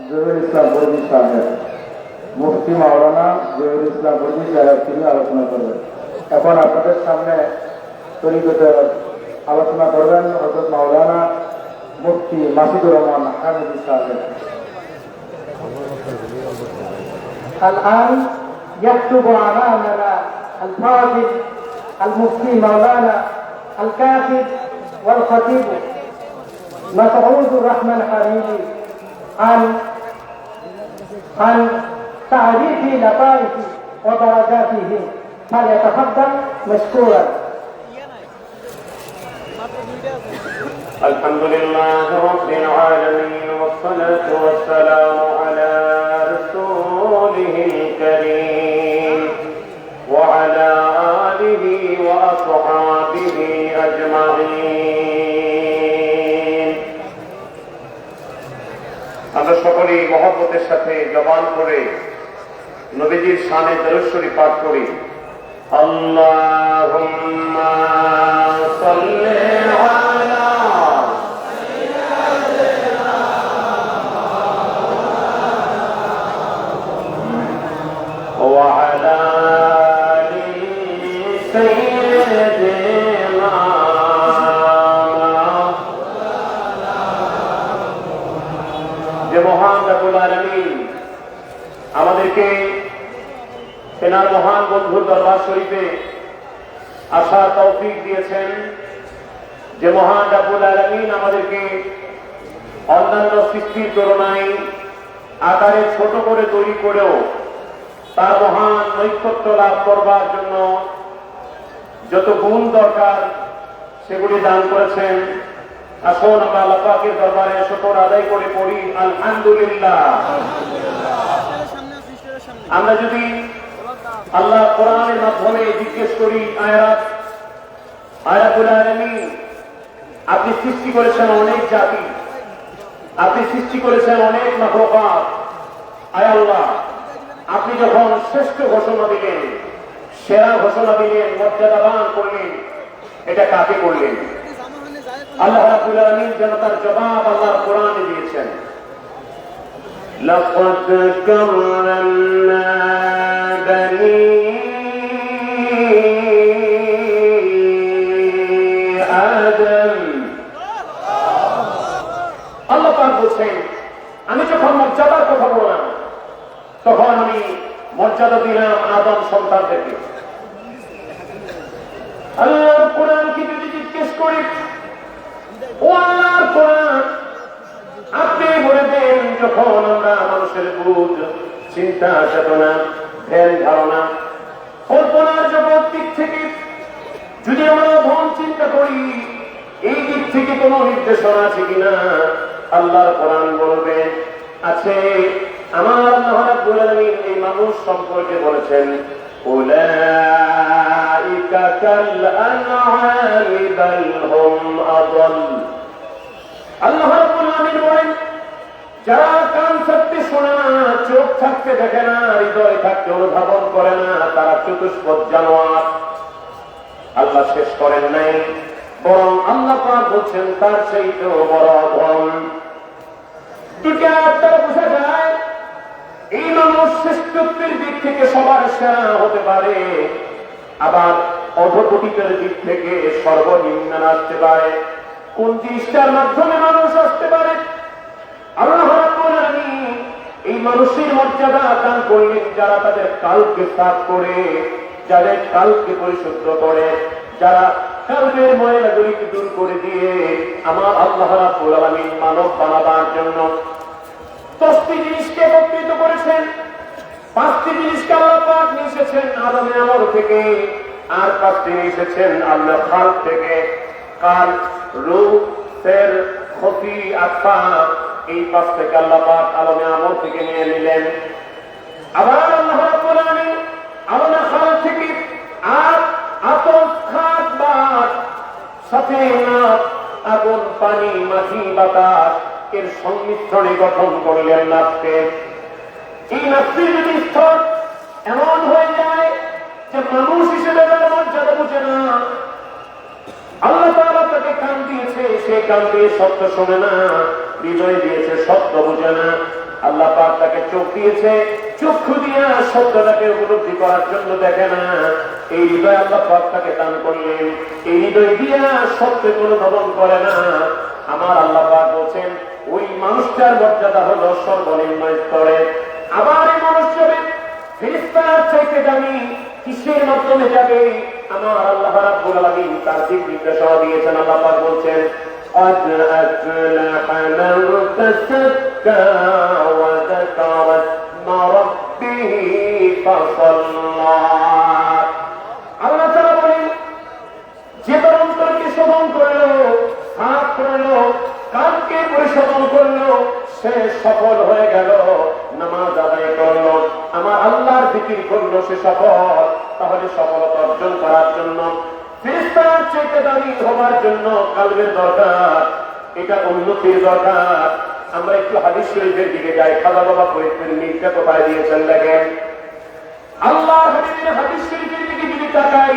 জহিরুল ইসলাম বরদী সাহেব। মুফতি মাওলানা জহিরুল ইসলাম বরদী সাহেব তিনি আলোচনা করবেন। এখন আপনাদের সামনে তরিকতের আলোচনা করবেন হযরত মাওলানা মুফতি মাসুদুর রহমান হামিদি সাহেব। الآن يكتب أمامنا الفاضل المفتي مولانا الكاتب والخطيب مسعود الرحمن حريري عن تعريف لطائف ودرجاته، فليتفضل مشكورا. الحمد لله رب العالمين والصلاة والسلام على رسوله الكريم وعلى آله وأصحابه أجمعين. আমরা সকলেই মহব্বতের সাথে জবান করে নবীজির শানে দরুদ শরীফ পাঠ করি। আল্লাহুম্মা সাল্লি আলা وعلى آل سيدنا যে মহান রব্বুল আলামিন আমাদেরকে তেনার মহান বন্ধুর দরবার শরীফে আসার তৌফিক দিয়েছেন, যে মহান রব্বুল আলামিন আমাদেরকে অন্যান্য সৃষ্টির তুলনায় আকারে ছোট করে তৈরি করেও তার মহান নৈকট্য লাভ করবার জন্য যত গুণ দরকার সেগুলি দান করেছেন। আসুন আমরা আল্লাহ পাকের দরবারে শুকর আদায় করে পড়ি আলহামদুলিল্লাহ। আমরা যদি আল্লাহ কোরআনের মাধ্যমে জিজ্ঞেস করি, আয়াতুল আলামিন আপনি সৃষ্টি করেছেন অনেক জাতি, আপনি সৃষ্টি করেছেন অনেক মাখলুকাত, আয় আল্লাহ আপনি যখন শ্রেষ্ঠ ঘোষণা দিলেন, সেরা ঘোষণা দিলেন, মর্যাদাবান করলেন, এটা কাকে করলেন? আল্লাহ রাব্বুল আলামিন যেন তার জবাব আল্লাহর কোরআনে দিয়েছেন। লাকাদ কাররামনা বানি আদম। আল্লাহ পাক বলছেন, আমি যখন মর্যাদার কথা বললাম তখন আমি মর্যাদা দিলাম আদম সন্তানদেরকে। আল্লাহর কোরআনকে যদি জিজ্ঞেস করি, ও আল্লাহর কোরআন আপনি বলে দেন, যখন আমরা মানুষের বুঝ, চিন্তা, চেতনা, ধ্যান, ধারণা, কল্পনার জগৎ দিক থেকে যদি আমরা ভ্রম চিন্তা করি, এই দিক থেকে কোন নির্দেশনা আছে কিনা? আল্লাহর কোরআন বলবে আছে। আমার আল্লাহ রাব্বুল আলামিন এই মানুষ সম্পর্কে বলেছেন, উলাইকা কাল আনআমি বাল হুম আদাল। আল্লাহ রাব্বুল আলামিন বলেন, যারা কান থাকতে শোনে না, চোখ থাকতে দেখে না, হৃদয় থাকতে অনুধাবন করে না, তারা চতুষ্পদ জানোয়ার। আল্লাহ শেষ করেন নাই, বরং আল্লাহ পাক বলছেন তার চাইতেও বড় অধম। দুটা দ্বারা বোঝা যায় এই মানুষ শ্রেষ্ঠত্বের দিক থেকে সবার সেরা হতে পারে, আবার অধপতিকের দিক থেকে সর্বনিম্ন আসতে পারে। কোন জিনিসটার মাধ্যমে মানুষ আসতে পারে? আল্লাহ রাব্বুল আলামিন এই মানুষের মর্যাদা দান করলেন যারা তাদের কালকে সাফ করে, যাদের কালকে পরিশুদ্ধ করে, যারা কালবের ময়লাগুলিকে দূর করে দিয়ে আমার আল্লাহ রাব্বুল আলামিন মানব বানাবার জন্য 10টি জিনিসকে একত্রিত করেছেন। 5টি জিনিসকে আল্লাহ পাক নিয়ে এসেছেন আদমে আমল থেকে, আর 5টি নিয়ে এসেছেন আল্লাহ খাল থেকে। কাল, রূপ, সের, খফি, আফা, এই 5 থেকে আল্লাহ পাক আদমে আমল থেকে নিয়ে নিলেন। আবার আল্লাহ রাব্বুল আলামিন আদমে খাল থেকে আর আতস, খাদ, বাত, সাথে নাফ, আগুন, পানি, মাটি, বাতাস এর সংমিশ্রণে গঠন করলেন নাফকে। এই নাফসের যদি স্তর এমন হয়ে যায় যে মানুষ হিসেবে তার মর্যাদা বুঝে না, আল্লাহ তাআলা তাকে কান দিয়েছে, সে কান দিয়ে সত্য শোনে না, হৃদয় দিয়েছে সত্য বুঝে না। আল্লাহ পাক তাকে চোখ দিয়েছে, চক্ষু দিয়ে সত্যটাকে উপলব্ধি করার জন্য দেখে না। এই হৃদয় আল্লাহ পাক তাকে দান করলেন, এই হৃদয় দিয়ে সত্যের কোনো ভবন করে না। আমার আল্লাহ পাক বলছেন ওই মানুষটার মর্যাদা হলো সর্বনিম্ন স্তরে। আবার এই মানুষটাকে ফেরেশতার চাইতে দামি কিসের মাধ্যমে যাবে? আমার আল্লাহ রাব্বুল আলামিন তার দিক নির্দেশনা দিয়েছেন। আল্লাহ পাক বলছেন قد أفلح من تزكى وذكر اسم ربه فصلى। আল্লাহ তাআলা বলেন যে তার অন্তরকে শোধন করলো, সাফ করলো, কানকে পরিশোধন করলো, সে সফল হয়ে গেল। নামাজ আদায় করলো, আমার আল্লাহর জিকির করলো, সে সফল। তাহলে সফলতা অর্জন করার জন্য, ফেরেশতার চাইতে দামি হবার জন্য কালবের দরকার, এটা উন্নতির দরকার। আমরা একটু হাদিস শরীফের দিকে যাই। খাজা বাবা ফরিদের মিলটা কোথায় দিয়েছেন দেখেন। আল্লাহ হাবিবের হাদিস শরীফের দিকে যদি তাকাই,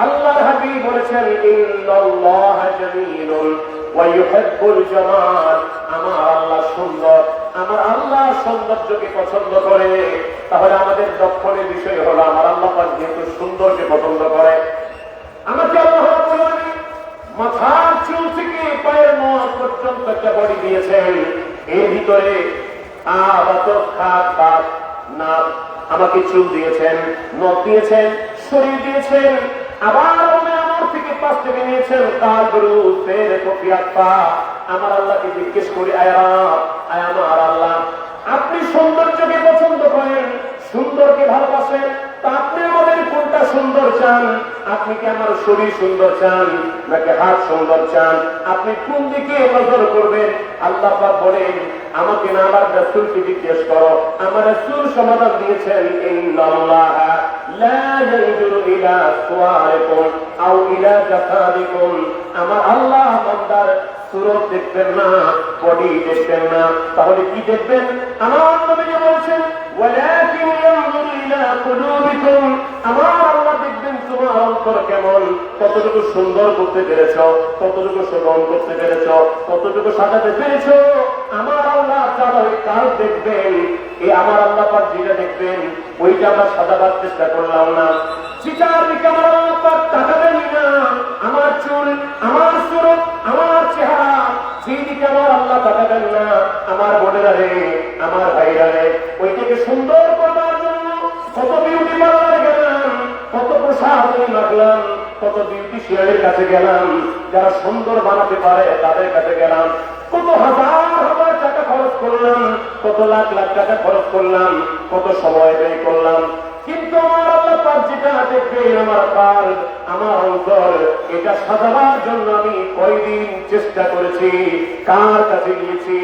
আল্লাহর হাবিব বলেছেন ইন্নাল্লাহ জামিলুন ওয়া ইউহিব্বুল জামাল। আমার আল্লাহ সুন্দর, আমার আল্লাহ সৌন্দর্যকে পছন্দ করে। তাহলে আমাদের লক্ষণের বিষয় হলো আমার আল্লাহ পাক যেহেতু সুন্দরকে পছন্দ করে, আমাকে আল্লাহ রাব্বুল আলামিন মাথার চুল থেকে পায়ের নখ পর্যন্ত একটা বডি দিয়েছেন। এর ভিতরে আমাকে চুল দিয়েছেন, নখ দিয়েছেন, শরীর দিয়েছেন। আবার আমার থেকে 5 থেকে নিয়েছেন আমার আল্লাহকে জিজ্ঞেস করি, আমার আল্লাহ আপনি সৌন্দর্যকে পছন্দ করেন, সুন্দরকে ভালোবাসেন, তা আপনি আমাদের কোনটা সুন্দর চান? আপনি কি আমার শরীর সুন্দর চান নাকি হাত সুন্দর চান? আপনি কোন দিকে নজর করবেন? আল্লাহ পাক বলেন আমাকে না আমার রাসূলকে জিজ্ঞেস করো। আমার রাসূল সমাধান দিয়েছেন ইন্নাল্লাহা লা ইয়ানজুরু ইলা সুওয়ারিকুম আও ইলা জাসাদিকুম। আমার আল্লাহ বান্দার সুরত দেখবেন না, বডি দেখবেন না, তাহলে কি দেখবেন? আমার নবী বলেছেন ওয়ালাকিন ইয়ানজুরু ইলা কুলুবিকুম। আমার আল্লাহ দেখবেন তোমার অন্তর কেমন, কতটুকু সুন্দর করতে পেরেছ, কতটুকু শোভন করতে পেরেছ, কতটুকু সাজাতে পেরেছ। আমার আল্লাহ যারা ওই কাল দেখবেন, এই আমার আল্লাহ পাক যেটা দেখবেন ওইটা আমরা সাজাবার চেষ্টা করলাম না। চিটার দিকে আমার আল্লাহ পাক তাকাবেন না। আমার চুল, আমার সুরত, আমার চেহারা, সেই দিকে আমার আল্লাহ তাকাবেন না। আমার বোনেরা রে, আমার ভাইরা রে, ওইটাকে সুন্দর করবার জন্য কত বিউটি পার্লারে গেলাম, কত প্রসাদ লাগলাম, কত বিউটিশিয়ানের কাছে গেলাম, যারা সুন্দর বানাতে পারে তাদের কাছে গেলাম, কত হাজার হাজার টাকা খরচ করলাম, কত লাখ লাখ টাকা খরচ করলাম, কত সময় ব্যয় করলাম। কিন্তু আমার আল্লাহ পাক যেটা দেখবেন আমার কাল, আমার অন্তর, এটা সাজাবার জন্য আমি কয়দিন চেষ্টা করেছি, কার কাছে গিয়েছি,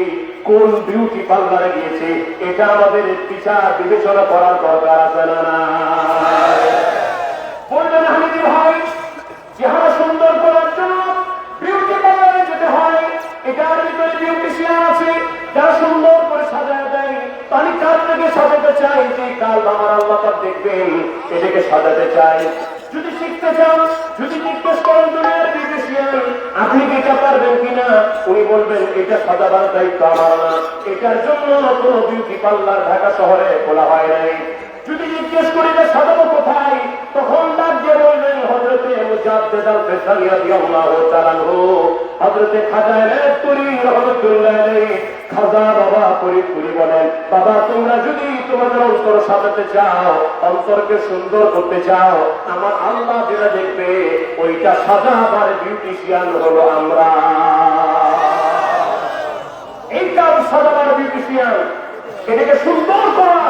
কোন বিউটি পার্লারে গিয়েছি, এটা আমাদের বিচার বিবেচনা করার দরকার আছে না? বলবেন হামিদি ভাই, চেহারা সুন্দর করার জন্য বিউটি পার্লারে যেতে হয়, এটার ভিতরে বিউটিশিয়ান আছে যারা সুন্দর করে সাজায় দেয়। আমি কাল থেকে সাজাতে চাই, যে কাল আমার আল্লাহ পাক দেখবেন, এটাকে সাজাতে চাই। যদি শিখতে চান, যদি জিজ্ঞেস করেন দুনিয়ার বিউটিশিয়ান আপনি কি এটা পারবেন কিনা, উনি বলবেন এটা সাজাবার দায়িত্ব আমার না, এটার জন্য কোনো বিউটি পার্লার ঢাকা শহরে খোলা হয় নাই। যদি জিজ্ঞেস করি যে সাজাবো কোথায়, তখন ডাক দিয়ে বলবেন হযরতে মুজাদ্দিদ আল-ফিসানি রাদিয়াল্লাহু তাআলা আনহু, হযরতে খাজা এলাহি রাহমাতুল্লাহ আলাইহি, খাজা বাবা ফরিদপুরি বলেন, বাবা তোমরা যদি তোমাদের অন্তর সাজাতে চাও, অন্তরকে সুন্দর করতে চাও, আমার আল্লাহ যেটা দেখবে ওইটা সাজাবার বিউটিশিয়ান হলো আমরা। এই কাজ সাজাবার বিউটিশিয়ান, এটাকে সুন্দর করা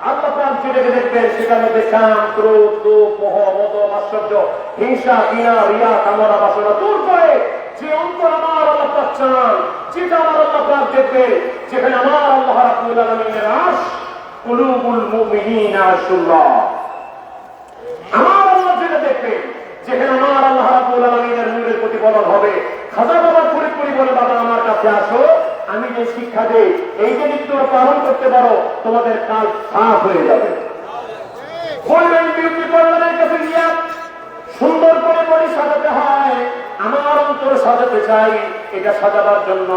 আল্লাহ পাক যেটাকে দেখবেন সেটার মধ্যে কাম, ক্রোধ, লোভ, মোহ, মদ, মাৎসর্য, হিংসা, ঘৃণা, রিয়া, কামনা, বাসনা দূর করে যে অন্তর আমার আল্লাহ পাক চান, যেটা আমার আল্লাহ পাক দেখবে, যেখানে আমার আল্লাহ রাব্বুল আলামিনের আরশ, কুলুবুল মুমিনিনা আরশুল্লাহ, আমার আল্লাহ যেটা দেখবে, যেখানে আমার আল্লাহ রাব্বুল আলামিনের নূরের প্রতিফলন হবে। খাজা বাবা পুরি বলে, বাবা আমার কাছে আসো, আমি যে শিক্ষা দেই এই যে তোমরা পালন করতে পারো, তোমাদের কাজ সাফ হয়ে যাবে। বললেন বিউটি পার্লারের কাছে গিয়া সুন্দর করে বডি সাজাতে হয়, আমার অন্তর সাজাতে চাই, এটা সাজাবার জন্য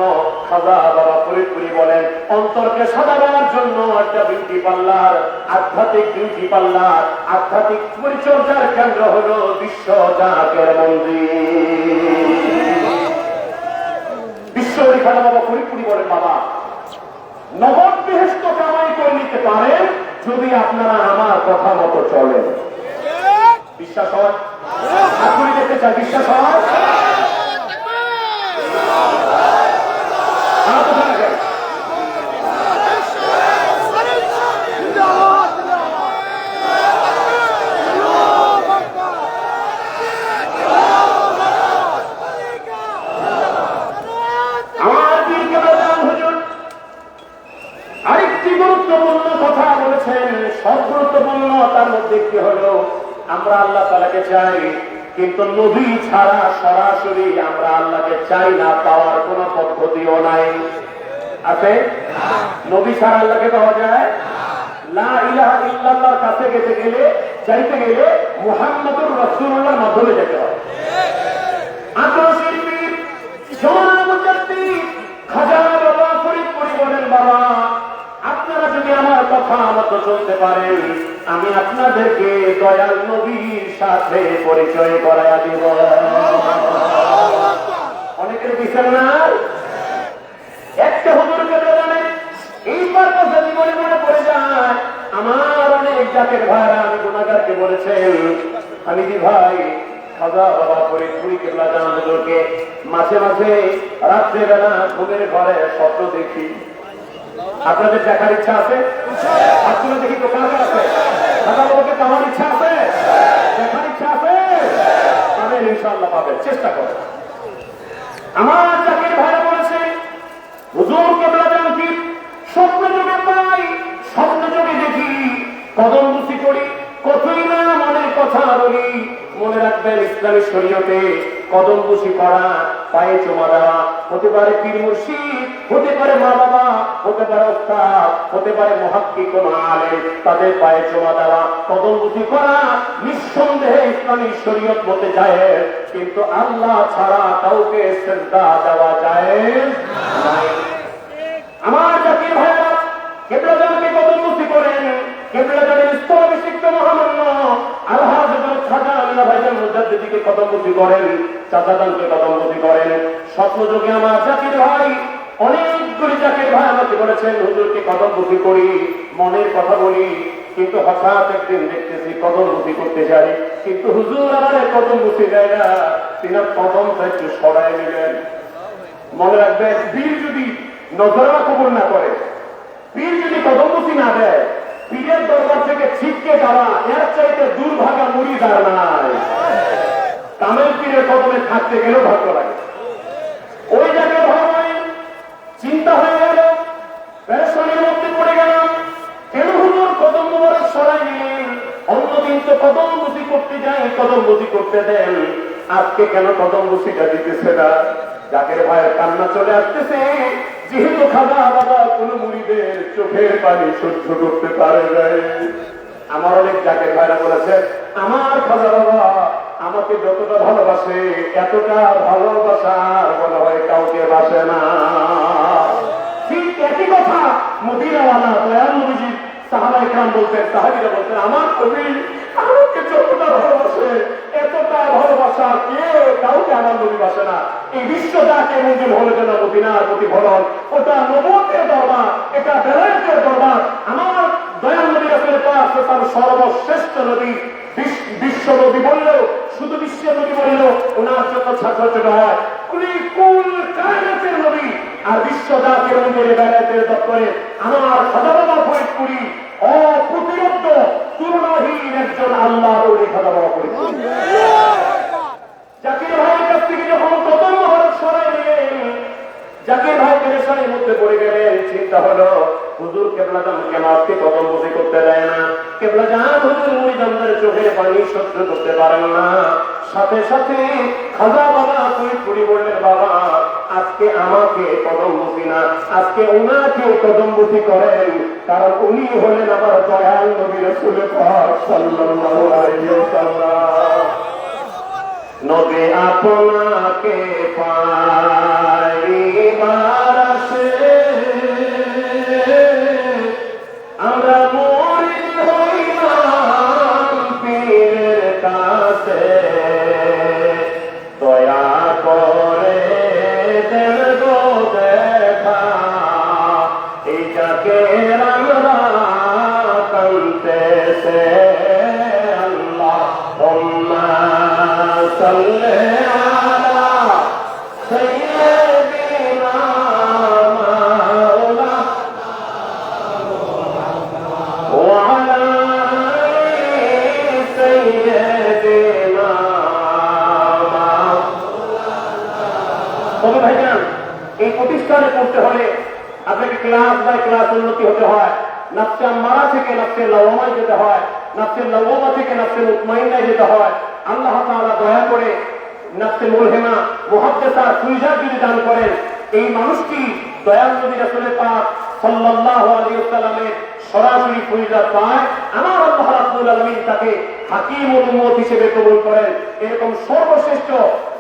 খাজা বাবা পুরি বলেন, অন্তরকে সাজাবার জন্য একটা বিউটি পার্লার, আধ্যাত্মিক বিউটি পার্লার, আধ্যাত্মিক পরিচর্যার কেন্দ্র হলো বিশ্ব জাকের মন্দির। বিশ্বরী খাজা বাবা পুরি বলেন, বাবা নগদ বেহেশত কামাই করে নিতে পারেন যদি আপনারা আমার কথা মতো চলেন। বিশ্বাস হয়? আপনি দেখতে চাই বিশ্বাস হয়? আরেকটি গুরুত্বপূর্ণ কথা বলেছেন, সব গুরুত্বপূর্ণ, তার মধ্যে কি হলো, আমরা আল্লাহ তাআলাকে চাই, কিন্তু নবী ছাড়া সরাসরি আমরা আল্লাহকে চাই না, পাওয়ার কোন পদ্ধতিও নাই। আছে? নবী ছাড়া আল্লাহকে পাওয়া যায়? লা ইলাহা ইল্লাল্লাহর কাছে চাইতে গেলে মুহাম্মাদুর রাসূলুল্লাহর মাধ্যমে যেতে হয়। খাজা বাবা পুরি বলেন, বাবা আপনারা যদি আমার কথা মতো চলতে পারেন, আমি আপনাদেরকে দয়াল নবীর সাথে পরিচয় করাইয়া দিব। অনেকের বিচার না, একটা হুজুরকে জানেন এইবার কথা জীবনে মনে পড়ে যায়, আমার অনেক জাতের ভাইরা আমি গুনাহগারকে বলেছেন, আমি দি ভাই খাজা বাবা পুরি কেবলা জান হুজুরকে মাঝে মাঝে রাত্রেবেলা ঘুমের ঘরে স্বপ্ন দেখি। আপনাদের দেখার ইচ্ছা আছে? আপনারা দেখি তো কার আছে? খাজা বাবাকে পাওয়ার ইচ্ছা আছে? দেখার ইচ্ছা আছে? পাবেন, ইনশাআল্লাহ পাবেন, চেষ্টা করেন। আমার জাকির ভাইরা বলেছে, হুজুর কেবলা জান কি স্বপ্ন যোগে পাই, স্বপ্ন যোগে দেখি, কদম বুসি করি, কতই না মনের কথা বলি। মনে রাখবেন, ইসলামী শরীয়তে কদম বুসি করা, পায়ে চুমা দেওয়া, হতে পারে পীর মুর্শিদ, হতে পারে মা বাবা, হতে পারে ওস্তাদ, হতে পারে মুহাক্কিক কোন আলেম, তাদের পায়ে চুমা দেওয়া, কদম বুসি করা নিঃসন্দেহে ইসলামী শরীয়ত মতে যায়, কিন্তু আল্লাহ ছাড়া কাউকে সিজদা দেওয়া যায় না। আমার জাতির ভাইরা কেবলা জানকে কদম বুসি করেন, কেবলা জানের স্থলাভিষিক্ত মহামান্য আলহাজ খাজা আল্লাহ ভাইজান মুজাদ্দিদকে কদম বুসি করেন, চাচাদানকে কদম বুসি করেন। স্বপ্নযোগে আমার জাতির ভাই অনেকগুলি জাতির ভাই আমাকে বলেছেন, হুজুরকে কদম বুসি করি, মনের কথা বলি, কিন্তু হঠাৎ একদিন দেখতেছি কদম বুসি করতে যাই, কিন্তু হুজুর আমাদের কদম বুসি দেয় না, তিনি কদমটা একটু সরাই নিলেন। মনে রাখবেন, বীর যদি নজরা কবুল না করে, পীর যদি কদম বুসি না দেয়, পীরের দরবার থেকে ছিটকে যাওয়া এর চাইতে দুর্ভাগা মুরিদ আর নাই। কামেল পীরের কদমে থাকতে গেলেও ভাগ্য লাগে। ওই জায়গায় ভাই চিন্তা হয়ে গেল, পেরেশানির মধ্যে পড়ে গেলাম, কেন হুজুর কদম মোবারক সরাই নিলেন? অন্যদিন তো কদম বুসি করতে যাই, কদম বুসি করতে দেন, আজকে কেন কদম বুসিটা দিতেছে না? জাকের ভাইয়ের কান্না চলে আসতেছে, যেহেতু খাজা বাবা কোন মুরিদের চোখের পানি সহ্য করতে পারে নাই। আমার অনেক জাকের ভাইরা বলেছে, আমার খাজা বাবা আমাকে যতটা ভালোবাসে, এতটা ভালোবাসার মনে হয় কাউকে বাসে না। ঠিক একই কথা মদিনাওয়ালা দয়াল নবীজি সাহাবা ইকরাম বলতেন, সাহাবীরা বলতেন, আমার নবী আমাকে যতটা ভালোবাসে, এতটা ভালোবাসা কেউ কাউকে আমার নবী বাসে না। এই বিশ্ব যাকে মঞ্জুর হলো যেন মদিনার প্রতিফলন, ওটা নবুয়তের দরবার, এটা বেলায়েতের দরবার। আমার দয়াল নবী রাসূল পাক তার সর্বশ্রেষ্ঠ নবী, বিশ্ব নবী বললেও, শুধু বিশ্ব নবী বললেও ওনার জন্য ছাত্র ছোট হয়, উনি কুল কায়নাতের নবী। আর বিশ্ব জাতির মঞ্জুরে বেলায়েতের দপ্তরে আমার খাজা বাবা ফরিদপুরি অপ্রতিরোধ্য আল্লাহ ওলি খাজা বাবা পরীক্ষা। জাকির ভাইয়ের কাছ থেকে যখন প্রথম মহারাজ সরাই নিলেন, জাকির ভাই পেরেশানির মধ্যে পড়ে গেলেন। চিন্তা হলো হুজুর কেবলাজান কেন আজকে কদম বসে করতে দেয় না? কেবলাজান হুজুর মুরিদানদের চোখের পানি সহ্য করতে পারেন না। সাথে সাথে খাজা বাবা পুরি বললেন, বাবা আজকে আমাকে কদম বসি না, আজকে উনাকে কদম বসি করেন, কারণ উনি হলেন আমার দয়াল নবী রাসূল পাক সাল্লাল্লাহু আলাইহি ওয়াসাল্লাম। নবী আপনাকে পাইবার আশে আমরা মুরিদ হইলাম পীরের কাছে, দয়া করে দেন গো দেখা এই যাকে আমরা কানতেছে। আল্লাহুম্মা সাল্লি আলা সাইয়্যিদিনা মাওলানা ওয়া আলা সাইয়্যিদিনা তবে ভাইজান, এই প্রতিষ্ঠানে পড়তে হলে আপনাকে ক্লাস বাই ক্লাস উন্নতি হতে হয়। নাফসে আম্মারা থেকে নাফসে লাওয়ামায় যেতে হয়, নাফসে লাওয়ামা থেকে নাফসে মুতমাইন্নায় যেতে হয়। আল্লাহ তাআলা দয়া করে নাফসে মুলহিমা মুহাদ্দিসা সুইজা যদি দান করেন, এই মানুষটি দয়াল নবী রাসূল পাক সাল্লাল্লাহু আলাইহি ওয়াসাল্লামের সরাসরি ফয়িজত পায়। আমার আল্লাহ রাব্বুল আলামিন তাকে হাকিমুল উম্মত হিসেবে কবুল করেন। এরকম সর্বশ্রেষ্ঠ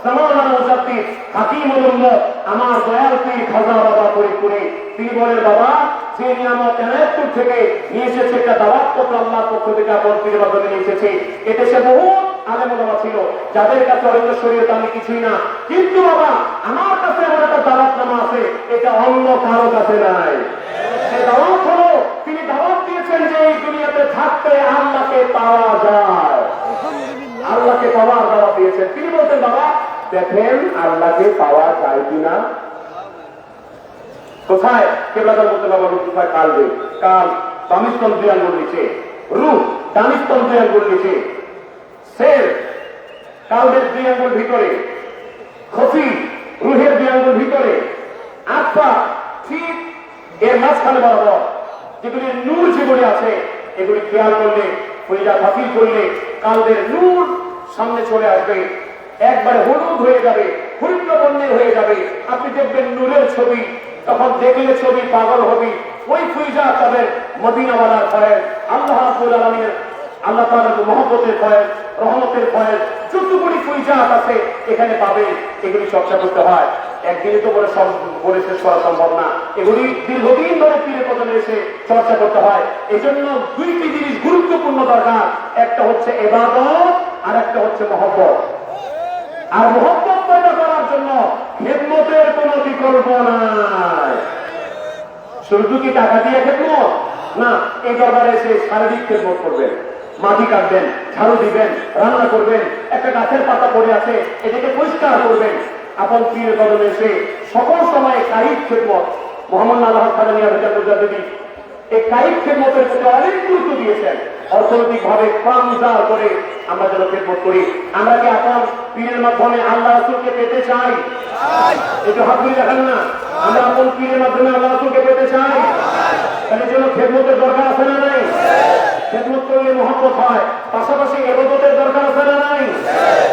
জামানার মুজাদ্দিদ হাকিমুল উম্মত আমার দয়াল পীর খাজা বাবা ফরিদপুরি। তিনি বলেন, বাবা যে নিয়ামত এনায়েতপুর থেকে নিয়ে এসেছে, একটা দাওয়াত পত্র আল্লাহর পক্ষ থেকে আপন পীরের মাধ্যমে নিয়ে এসেছে। এদেশে বহু আলেম ওলামা ছিল যাদের কাছে অন্য শরীয়ত আমি কিছুই না, কিন্তু বাবা আমার কাছে এমন একটা দাওয়াতনামা আছে, এটা অন্য কারো কাছে নাই। সে দাওয়াত হলো, তিনি দাওয়াত দিয়েছেন যে এই দুনিয়াতে থাকতে আল্লাহকে পাওয়া যায়, আল্লাহকে পাওয়ার দাওয়াত দিয়েছেন। তিনি বলতেন, বাবা দেখেন আল্লাহকে পাওয়া যায় কিনা। কোথায়? কেবলাদার মধ্যে বাবা কোথায়? কালবে কাল বামিস্তন দুই আঙ্গুল নিচে, রূপ ডানিস্তন দুই আঙ্গুল নিচে, সের কালবের দুই আঙ্গুল ভিতরে, খফি রুহের দুই আঙ্গুল ভিতরে, আত্মা ঠিক এর মাঝখানে বরাবর যেগুলি নূর যেগুলি আছে, এগুলি খেয়াল করলে, ফরিদা হাফিজ করলে কালবের নূর সামনে চলে আসবে, একবারে হলুদ হয়ে যাবে, হরিদ্র বর্ণের হয়ে যাবে। আপনি দেখবেন নূরের ছবি, তখন দেখলে ছবি পাগল হবি। ওই ফুইজা তাদের মদিনাওয়ালার ফয়েজ, আল্লাহ রাব্বুল আলামিনের আল্লাহ তাআলার মহব্বতের ফয়েজ, রহমতের ফয়েজ, যতগুলি ফুইজাত আছে এখানে পাবে। এগুলি চর্চা করতে হয়, একদিনে তো বলে শেষ করা সম্ভব না। এগুলি দীর্ঘদিন ধরে পীরের কদমে এসে চর্চা করতে হয়। এজন্য দুইটি জিনিস গুরুত্বপূর্ণ দরকার, একটা হচ্ছে ইবাদত আর একটা হচ্ছে মহব্বত। আর মহব্বত পয়দা করার জন্য খেদমতের কোনো বিকল্প নাই। শুধু কি টাকা দিয়ে খেদমত না, এই দরবারে এসে শারীরিক খেদমত করবেন, মাটি কাটবেন, ঝাড়ু দিবেন, রান্না করবেন, একটা গাছের পাতা পড়ে আছে এটাকে পরিষ্কার করবেন। আপন পীরের কদমে এসে সকল সময় কায়িক খেদমত, মোহাম্মদ আল্লাহ খাদানিয়া মুজাদ্দিদি এই কায়িক খেদমতের প্রতি অনেক গুরুত্ব দিয়েছেন। অর্থনৈতিক ভাবে কমজার করে আমরা যেন খেদমত করি। আমরা কি আপন পীরের মাধ্যমে আল্লাহ রাসূলকে পেতে চাই? একটু হাত তুলে দেখেন না, আমরা আপন পীরের মাধ্যমে আল্লাহ রাসূলকে পেতে চাই। তাহলে জন্য খেদমতের দরকার আছে না নাই? খেদমত করলে মহব্বত হয়, পাশাপাশি ইবাদতের দরকার আছে না নাই?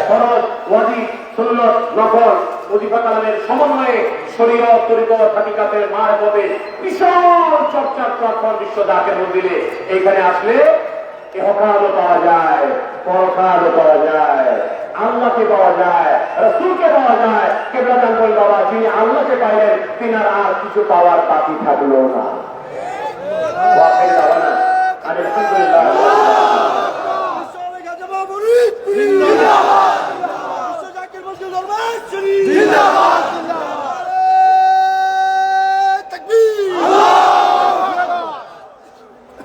ফরজ, ওয়াজিব, সুন্নাত, নফল, ওজিফা কালামের সমন্বয়ে শরীয়ত, তরিকত, হাকিকাতের মারফতের বিশাল চর্চার প্ল্যাটফর্ম বিশ্ব জাকের মন্দিরে। এইখানে আসলে ইহকালও পাওয়া যায়, পরকালও পাওয়া যায়, আল্লাহকে পাওয়া যায়, রাসূলকে পাওয়া যায়। কেবলাদান বলেন, বাবা যিনি আল্লাহকে পাইলেন তিনার আর কিছু পাওয়ার বাকি থাকলো না। আলহামদুলিল্লাহ।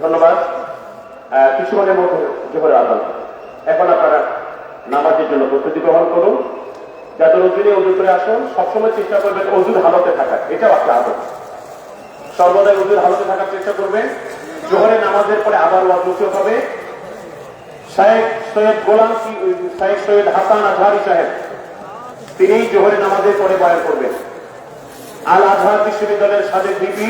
ধন্যবাদ। কিছুক্ষণের মধ্যে জোহরের আযান। এখন আপনারা নামাজের জন্য প্রস্তুতি গ্রহণ করুন। যাদের অজুরে অজু করে আসুন, সবসময় চেষ্টা করবেন অজুর হালতে থাকার, এটাও একটা আদত। সর্বদাই অজুর হালতে থাকার চেষ্টা করবেন। জোহরের নামাজের পরে আবার ওয়াজ নসিহত হবে, শায়েখ সৈয়দ গোলাম শায়েখ সৈয়দ হাসান আজহারি সাহেব, তিনি জোহরের নামাজের পরে বয়ান করবেন। আল আজহার বিশ্ববিদ্যালয়ের সাবেক ভিপি